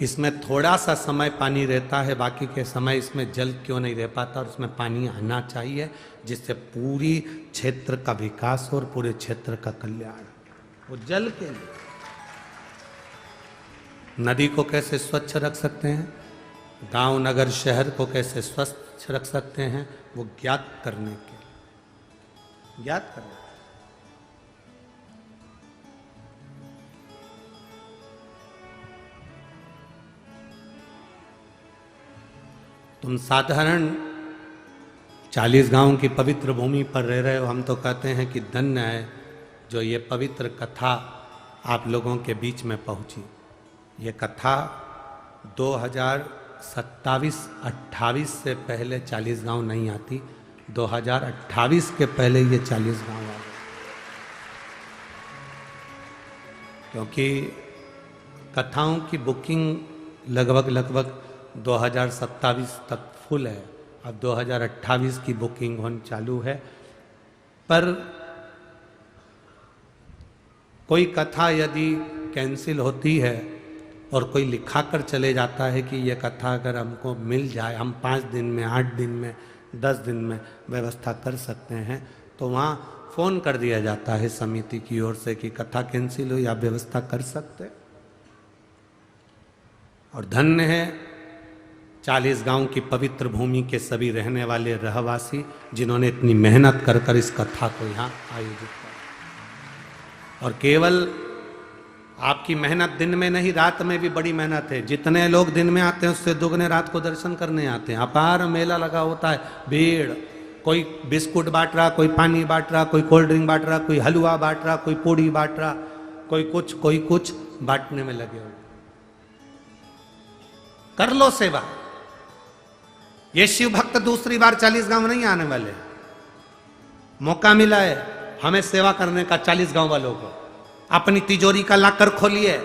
इसमें थोड़ा सा समय पानी रहता है, बाकी के समय इसमें जल क्यों नहीं रह पाता, और उसमें पानी आना चाहिए जिससे पूरी क्षेत्र का विकास और पूरे क्षेत्र का कल्याण। वो जल के लिए नदी को कैसे स्वच्छ रख सकते हैं, गांव नगर शहर को कैसे स्वच्छ रख सकते हैं, वो ज्ञात करने के, ज्ञात करने। तुम साधारण 40 गांव की पवित्र भूमि पर रह रहे हो, हम तो कहते हैं कि धन्य है जो ये पवित्र कथा आप लोगों के बीच में पहुंची। ये कथा 2027-28 से पहले 40 गांव नहीं आती, 2028 के पहले ये 40 गांव आ गए, क्योंकि कथाओं की बुकिंग लगभग 2027 तक फुल है। अब 2028 की बुकिंग होनी चालू है। पर कोई कथा यदि कैंसिल होती है और कोई लिखा कर चले जाता है कि यह कथा अगर हमको मिल जाए, हम 5 दिन में, 8 दिन में, 10 दिन में व्यवस्था कर सकते हैं, तो वहाँ फ़ोन कर दिया जाता है समिति की ओर से कि कथा कैंसिल हुई, आप व्यवस्था कर सकते। और धन्य है 40 गांव की पवित्र भूमि के सभी रहने वाले रहवासी जिन्होंने इतनी मेहनत कर इस कथा को यहाँ आयोजित किया। और केवल आपकी मेहनत दिन में नहीं, रात में भी बड़ी मेहनत है। जितने लोग दिन में आते हैं उससे दुगने रात को दर्शन करने आते हैं। अपार मेला लगा होता है, भीड़, कोई बिस्कुट बांट रहा, कोई पानी बांट रहा, कोई कोल्ड ड्रिंक बांट रहा, कोई हलवा बांट रहा, कोई पूड़ी बांट रहा, कोई कुछ बांटने में लगे हुए। कर लो सेवा। ये शिव भक्त दूसरी बार 40 गांव नहीं आने वाले। मौका मिला है हमें सेवा करने का 40 गांव वालों को। अपनी तिजोरी का लाकर खोलिए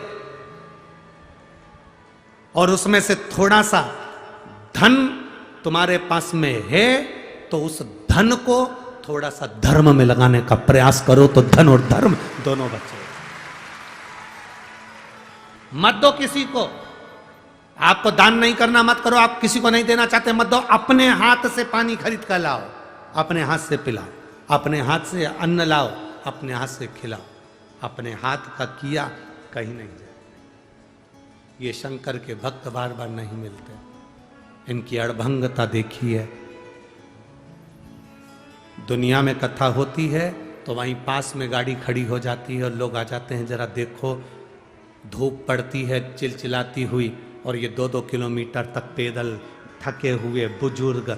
और उसमें से थोड़ा सा धन तुम्हारे पास में है तो उस धन को थोड़ा सा धर्म में लगाने का प्रयास करो, तो धन और धर्म दोनों बचे। मत दो किसी को। आपको दान नहीं करना मत करो, आप किसी को नहीं देना चाहते मत दो। अपने हाथ से पानी खरीद कर लाओ, अपने हाथ से पिलाओ, अपने हाथ से अन्न लाओ, अपने हाथ से खिलाओ। अपने हाथ का किया कहीं नहीं जाए। ये शंकर के भक्त बार बार नहीं मिलते। इनकी अड़भंगता देखिए। दुनिया में कथा होती है तो वहीं पास में गाड़ी खड़ी हो जाती है और लोग आ जाते हैं, जरा देखो। धूप पड़ती है चिलचिलाती हुई और ये 2-2 किलोमीटर तक पैदल थके हुए बुजुर्ग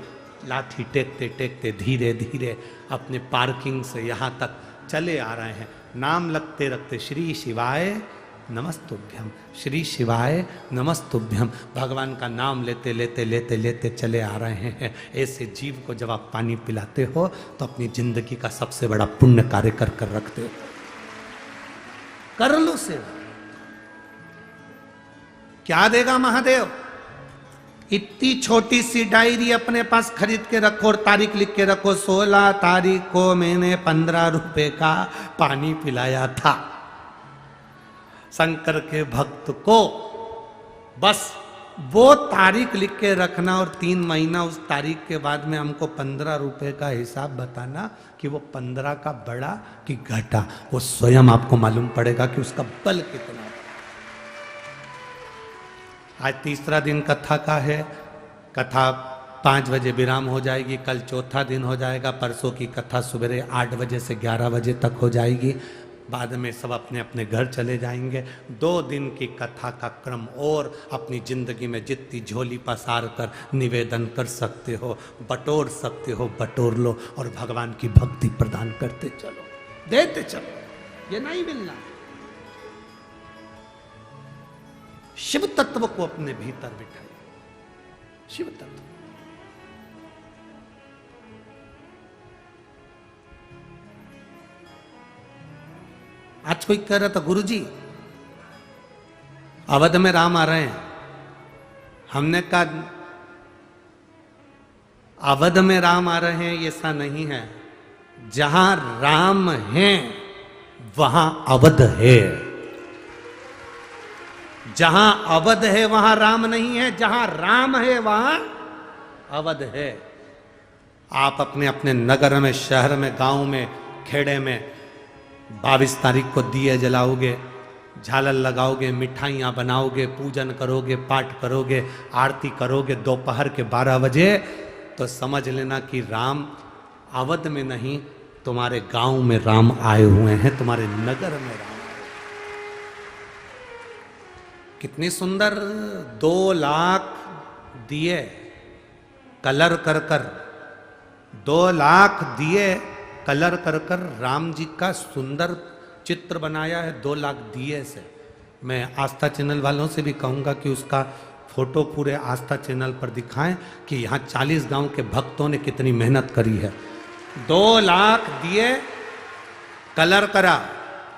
लाठी टेकते टेकते धीरे धीरे अपने पार्किंग से यहाँ तक चले आ रहे हैं। नाम लगते रखते श्री शिवाय नमस्तुभ्यम, श्री शिवाय नमस्तुभ्यम, भगवान का नाम लेते लेते लेते लेते चले आ रहे हैं। ऐसे जीव को जब आप पानी पिलाते हो तो अपनी जिंदगी का सबसे बड़ा पुण्य कार्य कर कर रखते हो। कर लो सेवा। क्या देगा महादेव? इतनी छोटी सी डायरी अपने पास खरीद के रखो और तारीख लिख के रखो, 16 तारीख को मैंने 15 रुपए का पानी पिलाया था शंकर के भक्त को। बस वो तारीख लिख के रखना और 3 महीना उस तारीख के बाद में हमको 15 रुपए का हिसाब बताना कि वो 15 का बढ़ा कि घटा। वो स्वयं आपको मालूम पड़ेगा कि उसका बल कितना। आज तीसरा दिन कथा का है। कथा 5 बजे विराम हो जाएगी। कल चौथा दिन हो जाएगा। परसों की कथा सवेरे 8 बजे से 11 बजे तक हो जाएगी। बाद में सब अपने अपने घर चले जाएंगे। 2 दिन की कथा का क्रम और अपनी जिंदगी में जितनी झोली पसार कर निवेदन कर सकते हो, बटोर सकते हो, बटोर लो और भगवान की भक्ति प्रदान करते चलो, देते चलो। ये नहीं मिलना। शिव तत्व को अपने भीतर बिठाइए। शिव तत्व आज कोई कह रहा था गुरुजी अवध में राम आ रहे हैं। हमने कहा अवध में राम आ रहे हैं ऐसा नहीं है। जहां राम है वहां अवध है। जहां अवध है वहां राम नहीं है। जहां राम है वहां अवध है। आप अपने अपने नगर में, शहर में, गांव में, खेड़े में 22 तारीख को दिए जलाओगे, झालर लगाओगे, मिठाइयाँ बनाओगे, पूजन करोगे, पाठ करोगे, आरती करोगे दोपहर के 12 बजे, तो समझ लेना कि राम अवध में नहीं, तुम्हारे गांव में राम आए हुए हैं, तुम्हारे नगर में राम। कितनी सुंदर 2 लाख दिए कलर कर कर, 2 लाख दिए कलर कर कर राम जी का सुंदर चित्र बनाया है 2 लाख दिए से। मैं आस्था चैनल वालों से भी कहूँगा कि उसका फोटो पूरे आस्था चैनल पर दिखाएं कि यहाँ 40 गांव के भक्तों ने कितनी मेहनत करी है। 2 लाख दिए कलर करा।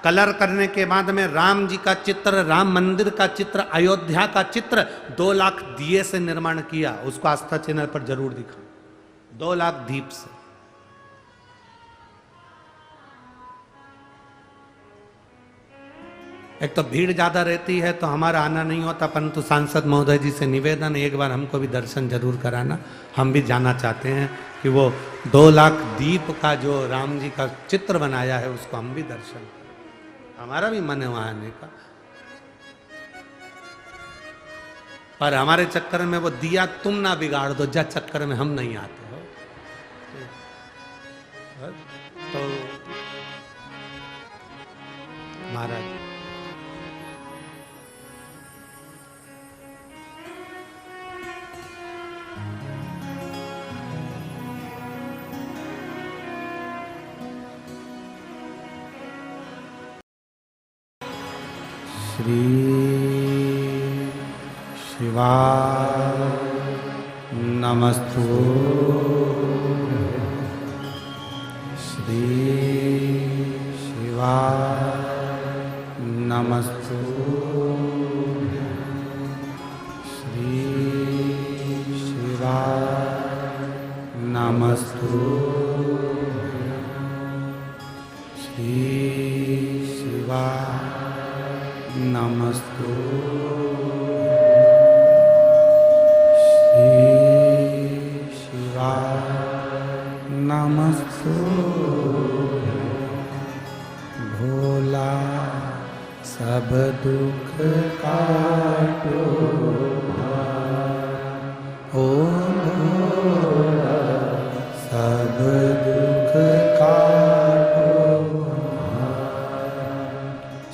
कलर करने के बाद में राम जी का चित्र, राम मंदिर का चित्र, अयोध्या का चित्र 2 लाख दिए से निर्माण किया। उसको आस्था चैनल पर जरूर दिखाओ। 2 लाख दीप से। एक तो भीड़ ज्यादा रहती है तो हमारा आना नहीं होता, परंतु सांसद महोदय जी से निवेदन, एक बार हमको भी दर्शन जरूर कराना। हम भी जाना चाहते हैं कि वो 2 लाख दीप का जो राम जी का चित्र बनाया है उसको हम भी दर्शन करें। हमारा भी मन है वहां आने का, पर हमारे चक्कर में वो दिया तुम ना बिगाड़ दो, जा चक्कर में हम नहीं आते हो। तो महाराज श्री शिवाय नमस्तु। श्री शिवाय नमस्तु। श्री शिवाय नमस्तु। श्री शिवाय नमस्तु। श्री शिवाय नमस्तु। भोला सब दुख काटो, ओ भोला सब दुख काटो।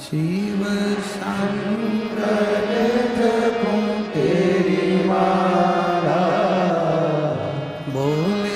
शिव शंकर जपो तेरी माला, बोले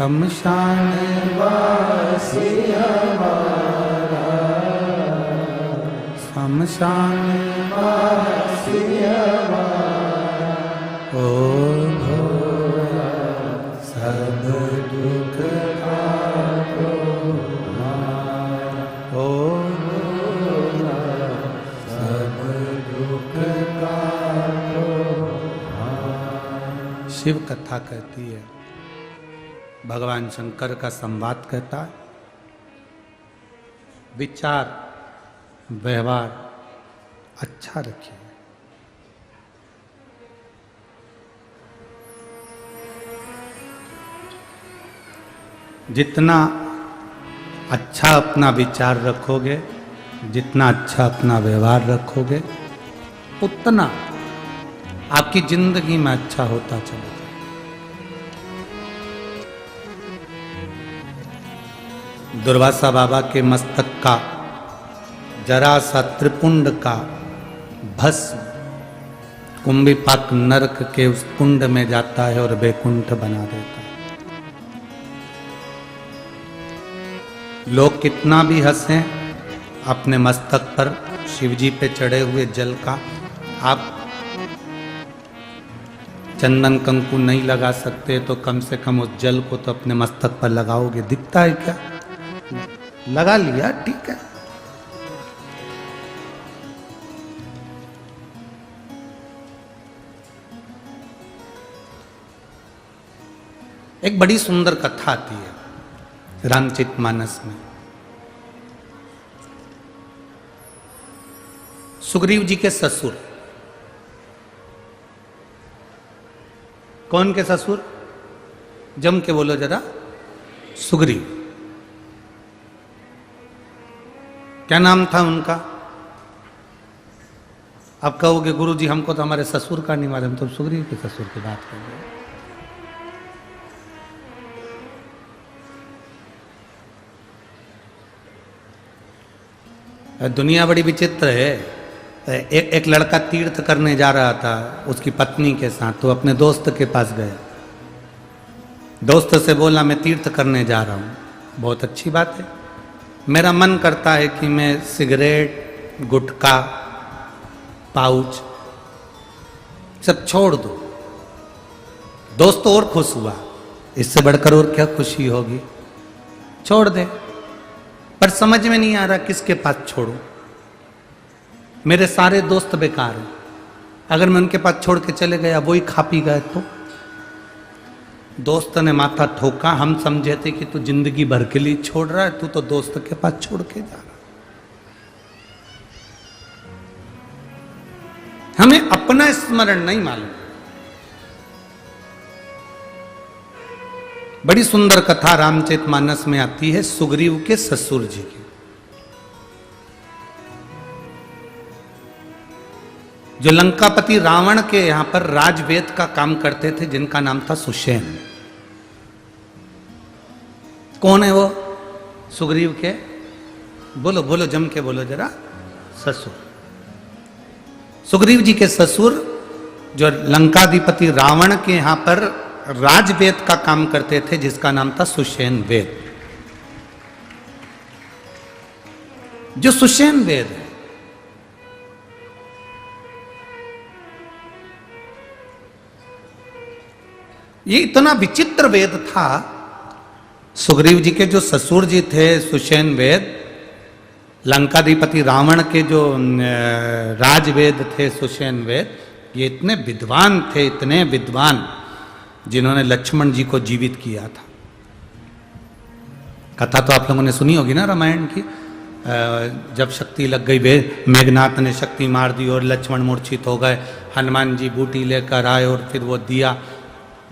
शमशान वासी हमारा, शमशान वासी हमारा, ओ भोला सब दुख काटो हमारा, ओ भोला सब दुख काटो हमारा। शिव कथा कहती है, भगवान शंकर का संवाद कहता है, विचार व्यवहार अच्छा रखिए। जितना अच्छा अपना विचार रखोगे, जितना अच्छा अपना व्यवहार रखोगे, उतना आपकी जिंदगी में अच्छा होता चलेगा। दुर्वासा बाबा के मस्तक का जरा सा त्रिपुंड का भस्म कुंभीपाक नरक के उस कुंड में जाता है और वैकुंठ बना देता है। लोग कितना भी हंसें, अपने मस्तक पर शिवजी पे चढ़े हुए जल का आप चंदन कंकु नहीं लगा सकते तो कम से कम उस जल को तो अपने मस्तक पर लगाओगे। दिखता है क्या? लगा लिया, ठीक है। एक बड़ी सुंदर कथा आती है रामचरितमानस में। सुग्रीव जी के ससुर, कौन के ससुर? जम के बोलो जरा। सुग्रीव। क्या नाम था उनका? अब कहोगे गुरुजी हमको तो हमारे ससुर का नहीं मालूम, तो सुग्रीव के ससुर की बात कर रहे हैं। दुनिया बड़ी विचित्र है। एक लड़का तीर्थ करने जा रहा था उसकी पत्नी के साथ, तो अपने दोस्त के पास गया। दोस्त से बोला मैं तीर्थ करने जा रहा हूँ। बहुत अच्छी बात है, मेरा मन करता है कि मैं सिगरेट, गुटखा, पाउच सब छोड़ दूं। दोस्त और खुश हुआ, इससे बढ़कर और क्या खुशी होगी। छोड़ दे, पर समझ में नहीं आ रहा किसके पास छोड़ूं। मेरे सारे दोस्त बेकार हैं, अगर मैं उनके पास छोड़ के चले गया वही खा पी गए तो। दोस्त ने माथा ठोका। हम समझे थे कि तू जिंदगी भर के लिए छोड़ रहा है, तू तो दोस्त के पास छोड़ के जा रहा। हमें अपना स्मरण नहीं मालूम। बड़ी सुंदर कथा रामचरितमानस में आती है सुग्रीव के ससुर जी की। जो लंकापति रावण के यहां पर राजवेद का काम करते थे, जिनका नाम था सुषेण। कौन है वो? सुग्रीव के, बोलो बोलो जम के बोलो जरा, ससुर। सुग्रीव जी के ससुर जो लंकाधिपति रावण के यहां पर राजवेद का काम करते थे, जिसका नाम था सुषेण वेद। जो सुषेण वेद है, ये इतना विचित्र वेद था। सुग्रीव जी के जो ससुर जी थे सुषेण वेद, लंकाधिपति रावण के जो राजवेद थे सुषेण वेद, ये इतने विद्वान थे, इतने विद्वान, जिन्होंने लक्ष्मण जी को जीवित किया था। कथा तो आप लोगों ने सुनी होगी ना रामायण की। जब शक्ति लग गई, मेघनाथ ने शक्ति मार दी और लक्ष्मण मूर्छित हो गए। हनुमान जी बूटी लेकर आए और फिर वो दिया।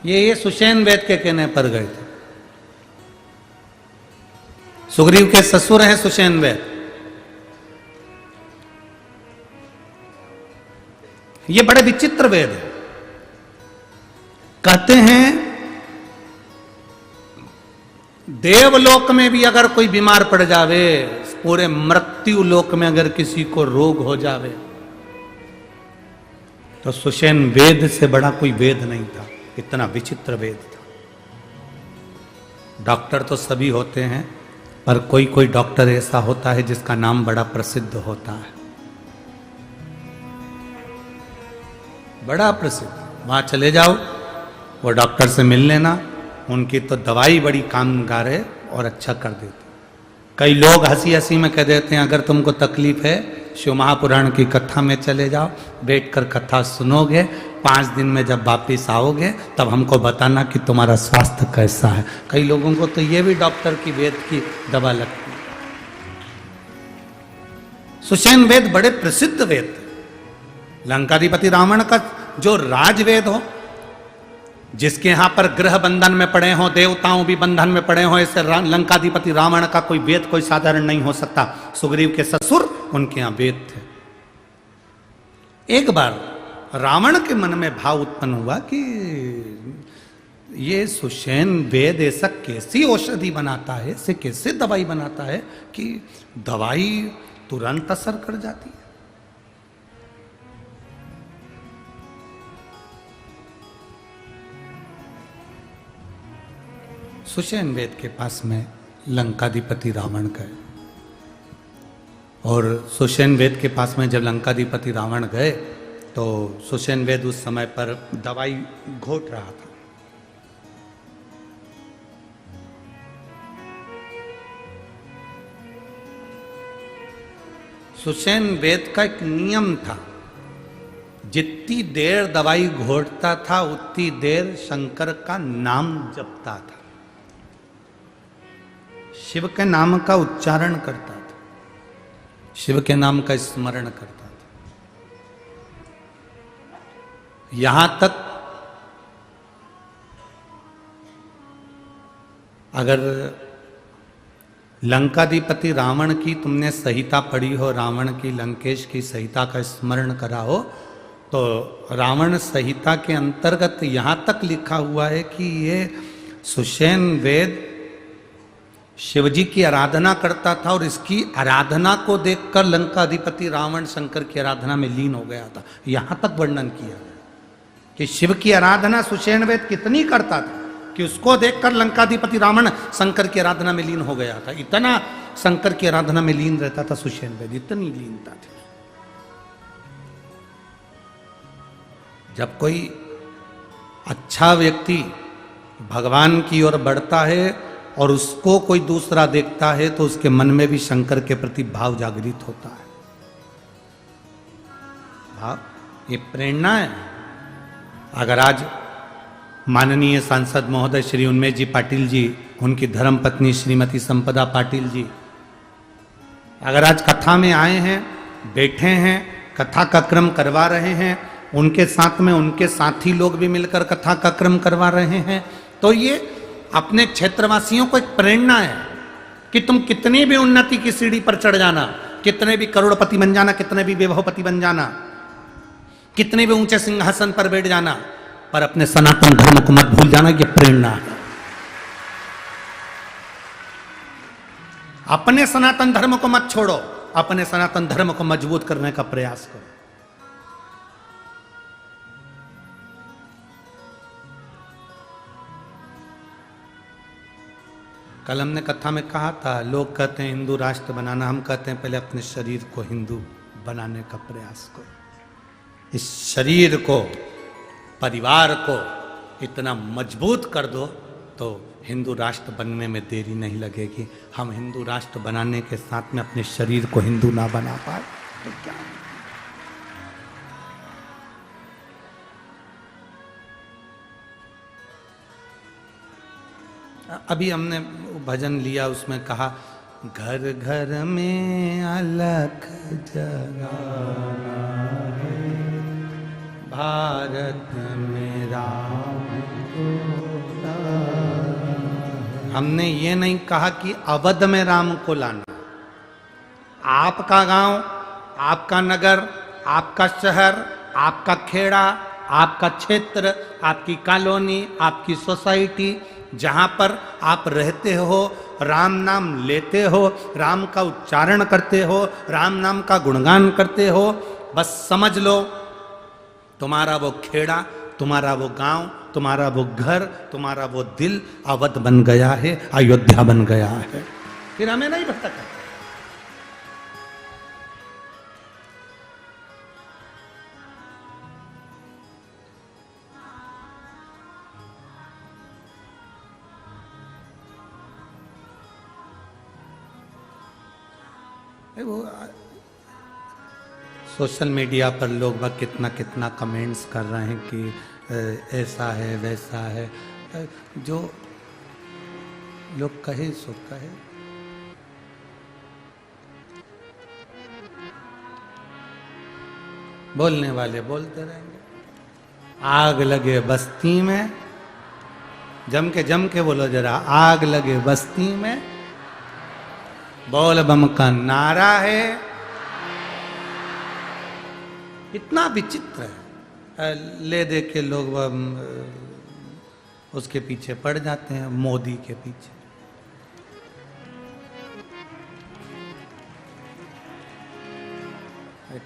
ये सुषेण वेद के कहने पर गए थे। सुग्रीव के ससुर हैं सुषेण वेद। ये बड़े विचित्र वेद है। कहते हैं देवलोक में भी अगर कोई बीमार पड़ जावे, पूरे मृत्यु लोक में अगर किसी को रोग हो जावे, तो सुषेण वेद से बड़ा कोई वेद नहीं था। इतना विचित्र वेद था। डॉक्टर तो सभी होते हैं, पर कोई कोई डॉक्टर ऐसा होता है जिसका नाम बड़ा प्रसिद्ध होता है, बड़ा प्रसिद्ध। वहां चले जाओ, वो डॉक्टर से मिल लेना, उनकी तो दवाई बड़ी कामगार है और अच्छा कर देती। कई लोग हंसी हंसी में कह देते हैं अगर तुमको तकलीफ है शिव महापुराण की कथा में चले जाओ, बैठकर कथा सुनोगे, 5 दिन में जब वापिस आओगे तब हमको बताना कि तुम्हारा स्वास्थ्य कैसा है। कई लोगों को तो ये भी डॉक्टर की वेद की दवा लगती है। सुषेण वेद बड़े प्रसिद्ध वेद थे। लंकाधिपति रावण का जो राजवेद हो, जिसके यहां पर ग्रह बंधन में पड़े हों, देवताओं भी बंधन में पड़े हों, ऐसे लंकाधिपति रावण का कोई वेद कोई साधारण नहीं हो सकता। सुग्रीव के ससुर उनके यहां वेद थे। एक बार रावण के मन में भाव उत्पन्न हुआ कि ये सुषेण वेद ऐसा कैसी औषधि बनाता है, ऐसे कैसे दवाई बनाता है कि दवाई तुरंत असर कर जाती है। सुषेण वेद के पास में लंकाधिपति रावण गए, और सुषेण वेद के पास में जब लंकाधिपति रावण गए तो सुषेण वेद उस समय पर दवाई घोट रहा था। सुषेण वेद का एक नियम था, जितनी देर दवाई घोटता था उतनी देर शंकर का नाम जपता था, शिव के नाम का उच्चारण करता था, शिव के नाम का स्मरण करता था। यहां तक अगर लंकाधिपति रावण की तुमने संहिता पढ़ी हो, रावण की लंकेश की संहिता का स्मरण करा हो, तो रावण संहिता के अंतर्गत यहां तक लिखा हुआ है कि ये सुषेण वेद शिवजी की आराधना करता था, और इसकी आराधना को देखकर लंकाधिपति रावण शंकर की आराधना में लीन हो गया था। यहां तक वर्णन किया गया कि शिव की आराधना सुषेण वेद कितनी करता था कि उसको देखकर लंकाधिपति रावण शंकर की आराधना में लीन हो गया था। इतना शंकर की आराधना में लीन रहता था सुषेण वेद, इतनी लीनता थी। जब कोई अच्छा व्यक्ति भगवान की ओर बढ़ता है और उसको कोई दूसरा देखता है तो उसके मन में भी शंकर के प्रति भाव जागृत होता है। भाव, ये प्रेरणा है। अगर आज माननीय सांसद महोदय श्री उन्मेष जी पाटिल जी, उनकी धर्मपत्नी श्रीमती संपदा पाटिल जी अगर आज कथा में आए हैं, बैठे हैं, कथा का क्रम करवा रहे हैं, उनके साथ में उनके साथी लोग भी मिलकर कथा का क्रम करवा रहे हैं, तो ये अपने क्षेत्रवासियों को एक प्रेरणा है कि तुम कितनी भी उन्नति की सीढ़ी पर चढ़ जाना, कितने भी करोड़पति बन जाना, कितने भी वैभवपति बन जाना, कितने भी ऊंचे सिंहासन पर बैठ जाना, पर अपने सनातन धर्म को मत भूल जाना। यह प्रेरणा है। अपने सनातन धर्म को मत छोड़ो, अपने सनातन धर्म को मजबूत करने का प्रयास करो। कल हमने कथा में कहा था, लोग कहते हैं हिंदू राष्ट्र बनाना, हम कहते हैं पहले अपने शरीर को हिंदू बनाने का प्रयास करो। इस शरीर को, परिवार को इतना मजबूत कर दो तो हिंदू राष्ट्र बनने में देरी नहीं लगेगी। हम हिंदू राष्ट्र बनाने के साथ में अपने शरीर को हिंदू ना बना पाए तो क्या? अभी हमने भजन लिया, उसमें कहा घर घर में अलख जगाना है, भारत में राम को लाना। हमने ये नहीं कहा कि अवध में राम को लाना। आपका गांव, आपका नगर, आपका शहर, आपका खेड़ा, आपका क्षेत्र, आपकी कॉलोनी, आपकी सोसाइटी, जहां पर आप रहते हो, राम नाम लेते हो, राम का उच्चारण करते हो, राम नाम का गुणगान करते हो, बस समझ लो तुम्हारा वो खेड़ा, तुम्हारा वो गांव, तुम्हारा वो घर, तुम्हारा वो दिल अवध बन गया है, अयोध्या बन गया है। फिर हमें नहीं भटका। वो सोशल मीडिया पर लोग बाग कितना कितना कमेंट्स कर रहे हैं कि ऐसा है वैसा है। जो लोग कहे सो कहे। बोलने वाले बोलते रहेंगे। आग लगे बस्ती में, जम के बोलो जरा, आग लगे बस्ती में, बोल बम का नारा है। इतना विचित्र है, ले दे के लोग उसके पीछे पड़ जाते हैं, मोदी के पीछे।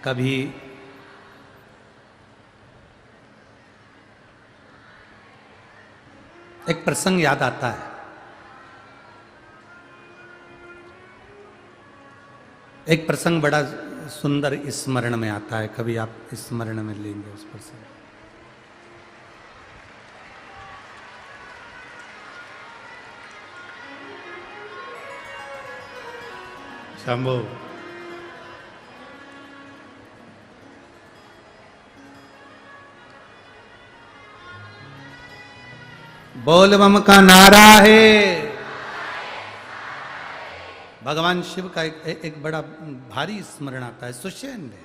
कभी एक प्रसंग याद आता है। एक प्रसंग बड़ा सुंदर स्मरण में आता है, कभी आप स्मरण में लेंगे उस प्रसंग। शंभो बोल बम का नारा है। भगवान शिव का एक बड़ा भारी स्मरण आता है सुषेण में।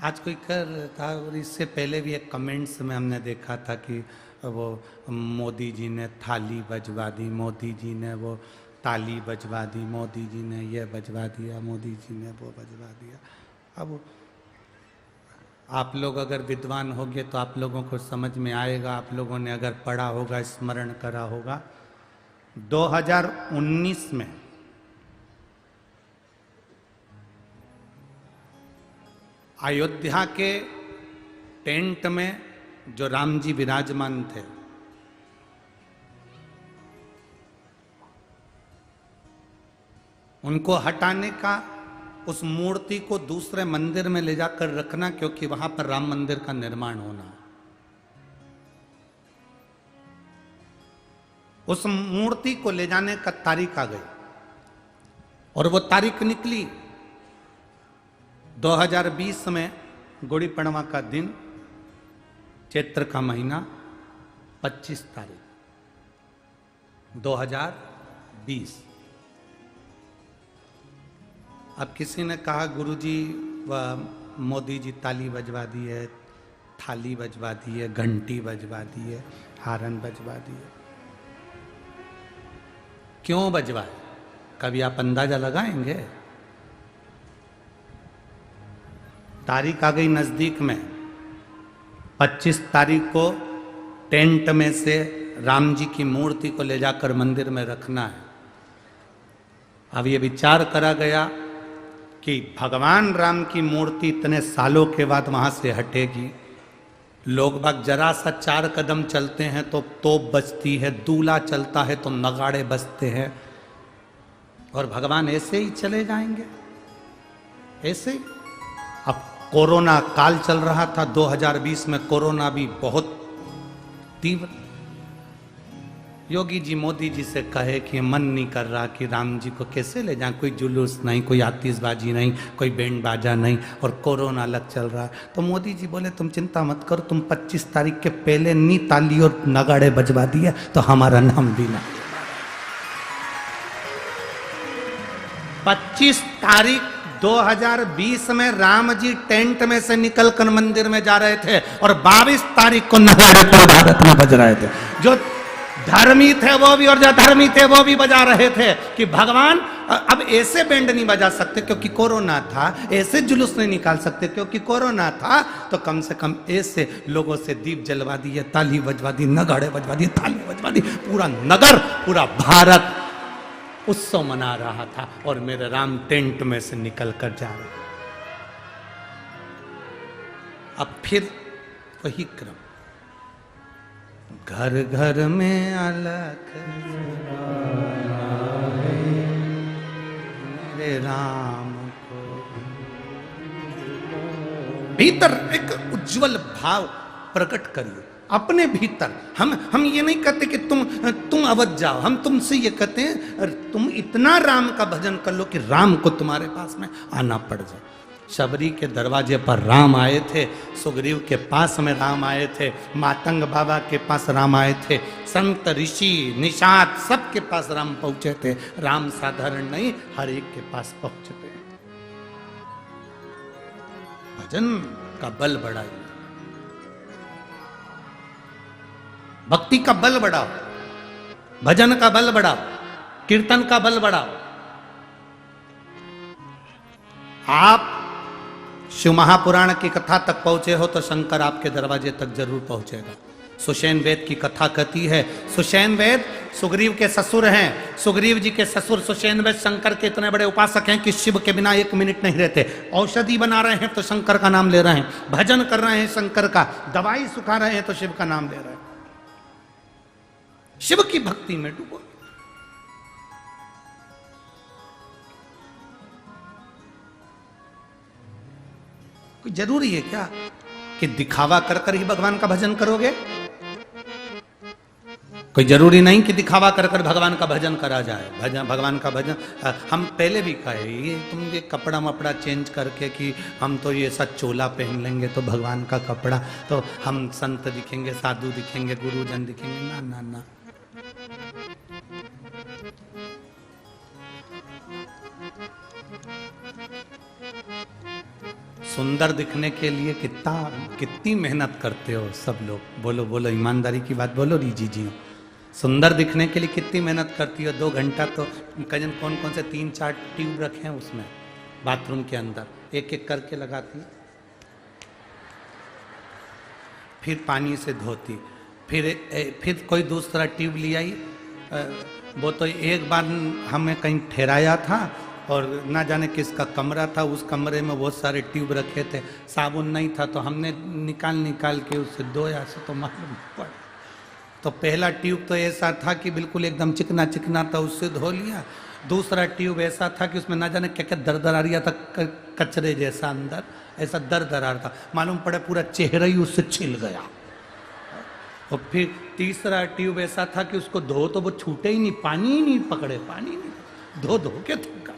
आज कोई कर था, और इससे पहले भी एक कमेंट्स में हमने देखा था कि वो मोदी जी ने थाली बजवा दी, मोदी जी ने वो ताली बजवा दी, मोदी जी ने ये बजवा दिया, मोदी जी ने वो बजवा दिया। अब आप लोग अगर विद्वान होंगे तो आप लोगों को समझ में आएगा। आप लोगों ने अगर पढ़ा होगा, स्मरण करा होगा, 2019 में अयोध्या के टेंट में जो राम जी विराजमान थे, उनको हटाने का, उस मूर्ति को दूसरे मंदिर में ले जाकर रखना, क्योंकि वहां पर राम मंदिर का निर्माण होना। उस मूर्ति को ले जाने का तारीख आ गई और वो तारीख निकली 2020 में, गुड़ी पड़वा का दिन, चैत्र का महीना, 25 तारीख 2020। अब किसी ने कहा गुरुजी व मोदी जी ताली बजवा दी है, थाली बजवा दी है, घंटी बजवा दी है, हारन बजवा दी है। क्यों बजवाए? कभी आप अंदाजा लगाएंगे? तारीख आ गई नजदीक में, 25 तारीख को टेंट में से राम जी की मूर्ति को ले जाकर मंदिर में रखना है। अब ये विचार करा गया कि भगवान राम की मूर्ति इतने सालों के बाद वहां से हटेगी। लोग बाग जरा सा 4 कदम चलते हैं तो तोप बजती है, दूल्हा चलता है तो नगाड़े बजते हैं, और भगवान ऐसे ही चले जाएंगे, ऐसे ही। अब कोरोना काल चल रहा था 2020 में, कोरोना भी बहुत तीव्र। योगी जी मोदी जी से कहे कि मन नहीं कर रहा कि राम जी को कैसे ले जाएं, कोई जुलूस नहीं, कोई आतिशबाजी नहीं, कोई बैंड बाजा नहीं, और कोरोना अलग चल रहा है। तो मोदी जी बोले तुम चिंता मत करो, तुम 25 तारीख के पहले नी ताली और नगाड़े बजवा दिए तो हमारा नाम भी ना। 25 तारीख 2020 में राम जी टेंट में से निकलकर मंदिर में जा रहे थे और 22 तारीख को नगाड़े पूरे भारत में बज रहे थे। जो धर्मी थे वो भी और जो धर्मी थे वो भी बजा रहे थे कि भगवान अब ऐसे बैंड नहीं बजा सकते क्योंकि कोरोना था, ऐसे जुलूस नहीं निकाल सकते क्योंकि कोरोना था, तो कम से कम ऐसे लोगों से दीप जलवा दिए, ताली बजवा दी, नगाड़े बजवा दिए, ताली बजवा दी, पूरा नगर, पूरा भारत उत्सव मना रहा था और मेरे राम टेंट में से निकल कर जा रहे। अब फिर वही क्रम, घर घर में अलख मेरे राम को। भीतर एक उज्जवल भाव प्रकट करिए अपने भीतर। हम ये नहीं कहते कि तुम अवध जाओ, हम तुमसे ये कहते हैं तुम इतना राम का भजन कर लो कि राम को तुम्हारे पास में आना पड़ जाए। शबरी के दरवाजे पर राम आए थे, सुग्रीव के पास में राम आए थे, मातंग बाबा के पास राम आए थे, संत ऋषि निषाद सबके पास राम पहुंचे थे। राम साधारण नहीं, हर एक के पास पहुंचते। भजन का बल बढ़ाइए, भक्ति का बल बढ़ाओ, भजन का बल बढ़ाओ, कीर्तन का बल बढ़ाओ। आप शिव महापुराण की कथा तक पहुंचे हो तो शंकर आपके दरवाजे तक जरूर पहुंचेगा। सुषेण वेद की कथा कहती है, सुषेण वेद सुग्रीव के ससुर हैं। सुग्रीव जी के ससुर सुषेण वेद शंकर के इतने बड़े उपासक हैं कि शिव के बिना एक मिनट नहीं रहते। औषधि बना रहे हैं तो शंकर का नाम ले रहे हैं, भजन कर रहे हैं शंकर का, दवाई सुखा रहे हैं तो शिव का नाम ले रहे हैं। शिव की भक्ति में डूबो। कोई जरूरी है क्या कि दिखावा कर कर ही भगवान का भजन करोगे? कोई जरूरी नहीं कि दिखावा कर कर भगवान का भजन करा जाए। भगवान का भजन हम पहले भी कहे, ये तुम ये कपड़ा मपड़ा चेंज करके कि हम तो ये सब चोला पहन लेंगे तो भगवान का कपड़ा तो हम संत दिखेंगे, साधु दिखेंगे, गुरुजन दिखेंगे। ना ना ना, सुंदर दिखने के लिए कितनी मेहनत करते हो सब लोग। बोलो बोलो, ईमानदारी की बात बोलो रीजी जी। सुंदर दिखने के लिए कितनी मेहनत करती हो? 2 घंटा तो कजन कौन कौन से 3-4 ट्यूब रखे हैं उसमें बाथरूम के अंदर, एक एक करके लगाती, फिर पानी से धोती, फिर कोई दूसरा ट्यूब ले आई। वो तो एक बार हमें कहीं ठहराया था और ना जाने किसका कमरा था, उस कमरे में बहुत सारे ट्यूब रखे थे, साबुन नहीं था तो हमने निकाल के उससे धोया से तो मालूम पड़ा। तो पहला ट्यूब तो ऐसा था कि बिल्कुल एकदम चिकना चिकना था, उससे धो लिया। दूसरा ट्यूब ऐसा था कि उसमें ना जाने क्या क्या दर आ रहा था, कचरे जैसा अंदर ऐसा दर आ रहा था, मालूम पड़े पूरा चेहरा ही उससे छिल गया। और फिर तीसरा ट्यूब ऐसा था कि उसको धो तो वो छूटे ही नहीं, पानी ही नहीं पकड़े, पानी नहीं धो के थका।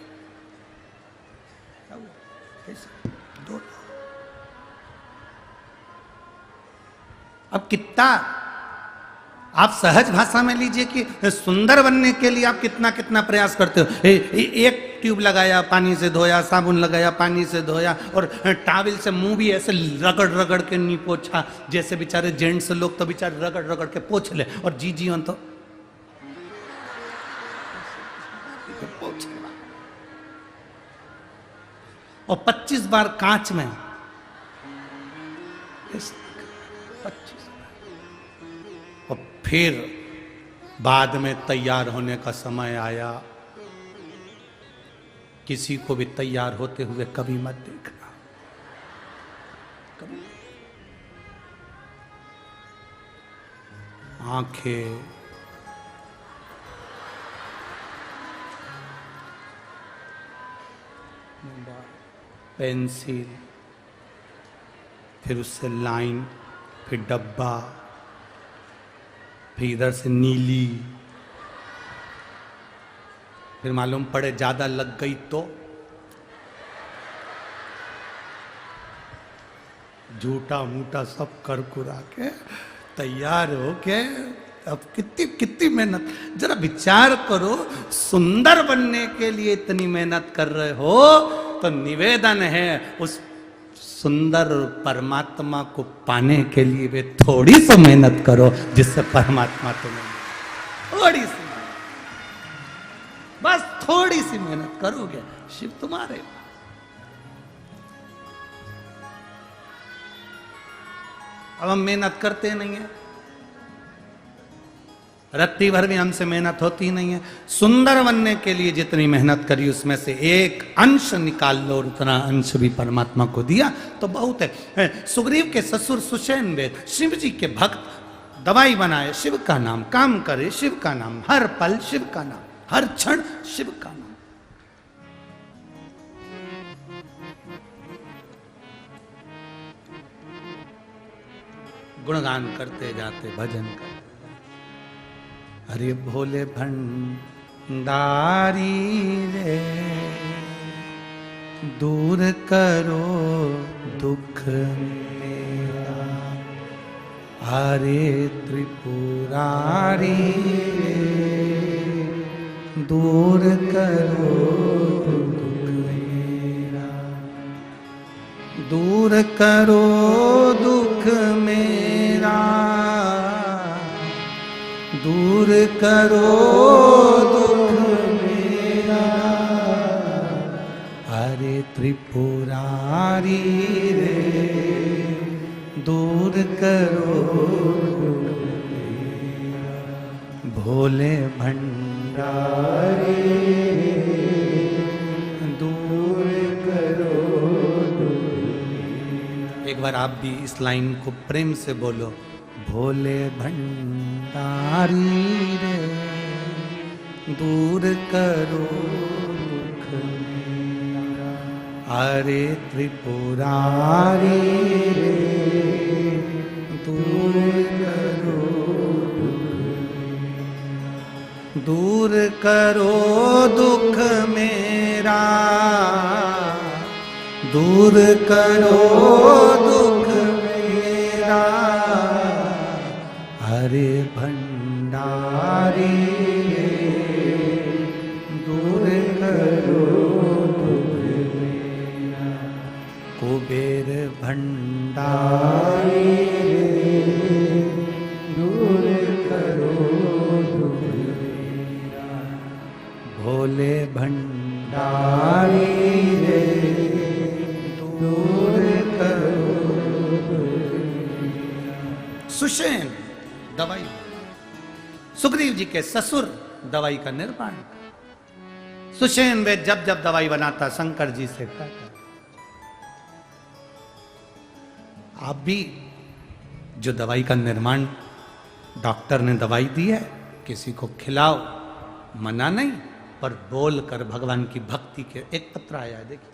अब कितना आप सहज भाषा में लीजिए कि सुंदर बनने के लिए आप कितना प्रयास करते हो। एक ट्यूब लगाया, पानी से धोया, साबुन लगाया, पानी से धोया, और टावल से मुंह भी ऐसे रगड़ के नहीं पोछा। जैसे बेचारे जेंट्स लोग तो बेचारे रगड़ के पोछ ले, और जी तो और 25 बार कांच में 25। और फिर बाद में तैयार होने का समय आया। किसी को भी तैयार होते हुए कभी मत देखना, कभी। आंखें, पेंसिल, फिर उससे लाइन, फिर डब्बा, फिर इधर से नीली, फिर मालूम पड़े ज्यादा लग गई तो झूठा मूठा सब कर कुरा के तैयार हो के। अब कितनी मेहनत, जरा विचार करो। सुंदर बनने के लिए इतनी मेहनत कर रहे हो तो निवेदन है उस सुंदर परमात्मा को पाने के लिए वे थोड़ी सी मेहनत करो, जिससे परमात्मा तुम्हें थोड़ी सी मेहनत, बस थोड़ी सी मेहनत करोगे, शिव तुम्हारे। अब हम मेहनत करते नहीं है, रत्ती भर भी हमसे मेहनत होती नहीं है। सुंदर बनने के लिए जितनी मेहनत करी उसमें से एक अंश निकाल लो और उतना अंश भी परमात्मा को दिया तो बहुत है। सुग्रीव के ससुर सुषेण वेद शिव जी के भक्त, दवाई बनाए शिव का नाम, काम करे शिव का नाम, हर पल शिव का नाम, हर क्षण शिव का नाम। गुणगान करते जाते, भजन करते, अरे भोले भंडारी रे दूर करो दुख मेरा, अरे त्रिपुरारी रे दूर करो दुख मेरा, दूर करो दुख मेरा, दूर करो दुख मेरा, अरे त्रिपुरारी रे दूर करो दुख मेरा, भोले भंडारी दूर करो दुख मेरा। एक बार आप भी इस लाइन को प्रेम से बोलो, भोले भंडारी रे दूर करो दुख मेरा, अरे त्रिपुरारी रे दूर करो दुख मेरा, दूर करो दुख मेरा, दूर करो दुख मेरा, अरे भंडारी दूर करो दुख मेरा, कुबेर भंडारी दूर करो दुख मेरा, भोले भंडारी दूर करो दुख मेरा। सुषेण दवाई, सुग्रीव जी के ससुर दवाई का निर्माण। सुषेण वेद जब जब दवाई बनाता शंकर जी से कहता, आप भी जो दवाई का निर्माण डॉक्टर ने दवाई दी है किसी को खिलाओ, मना नहीं, पर बोल कर भगवान की भक्ति के। एक पत्र आया है देखिए,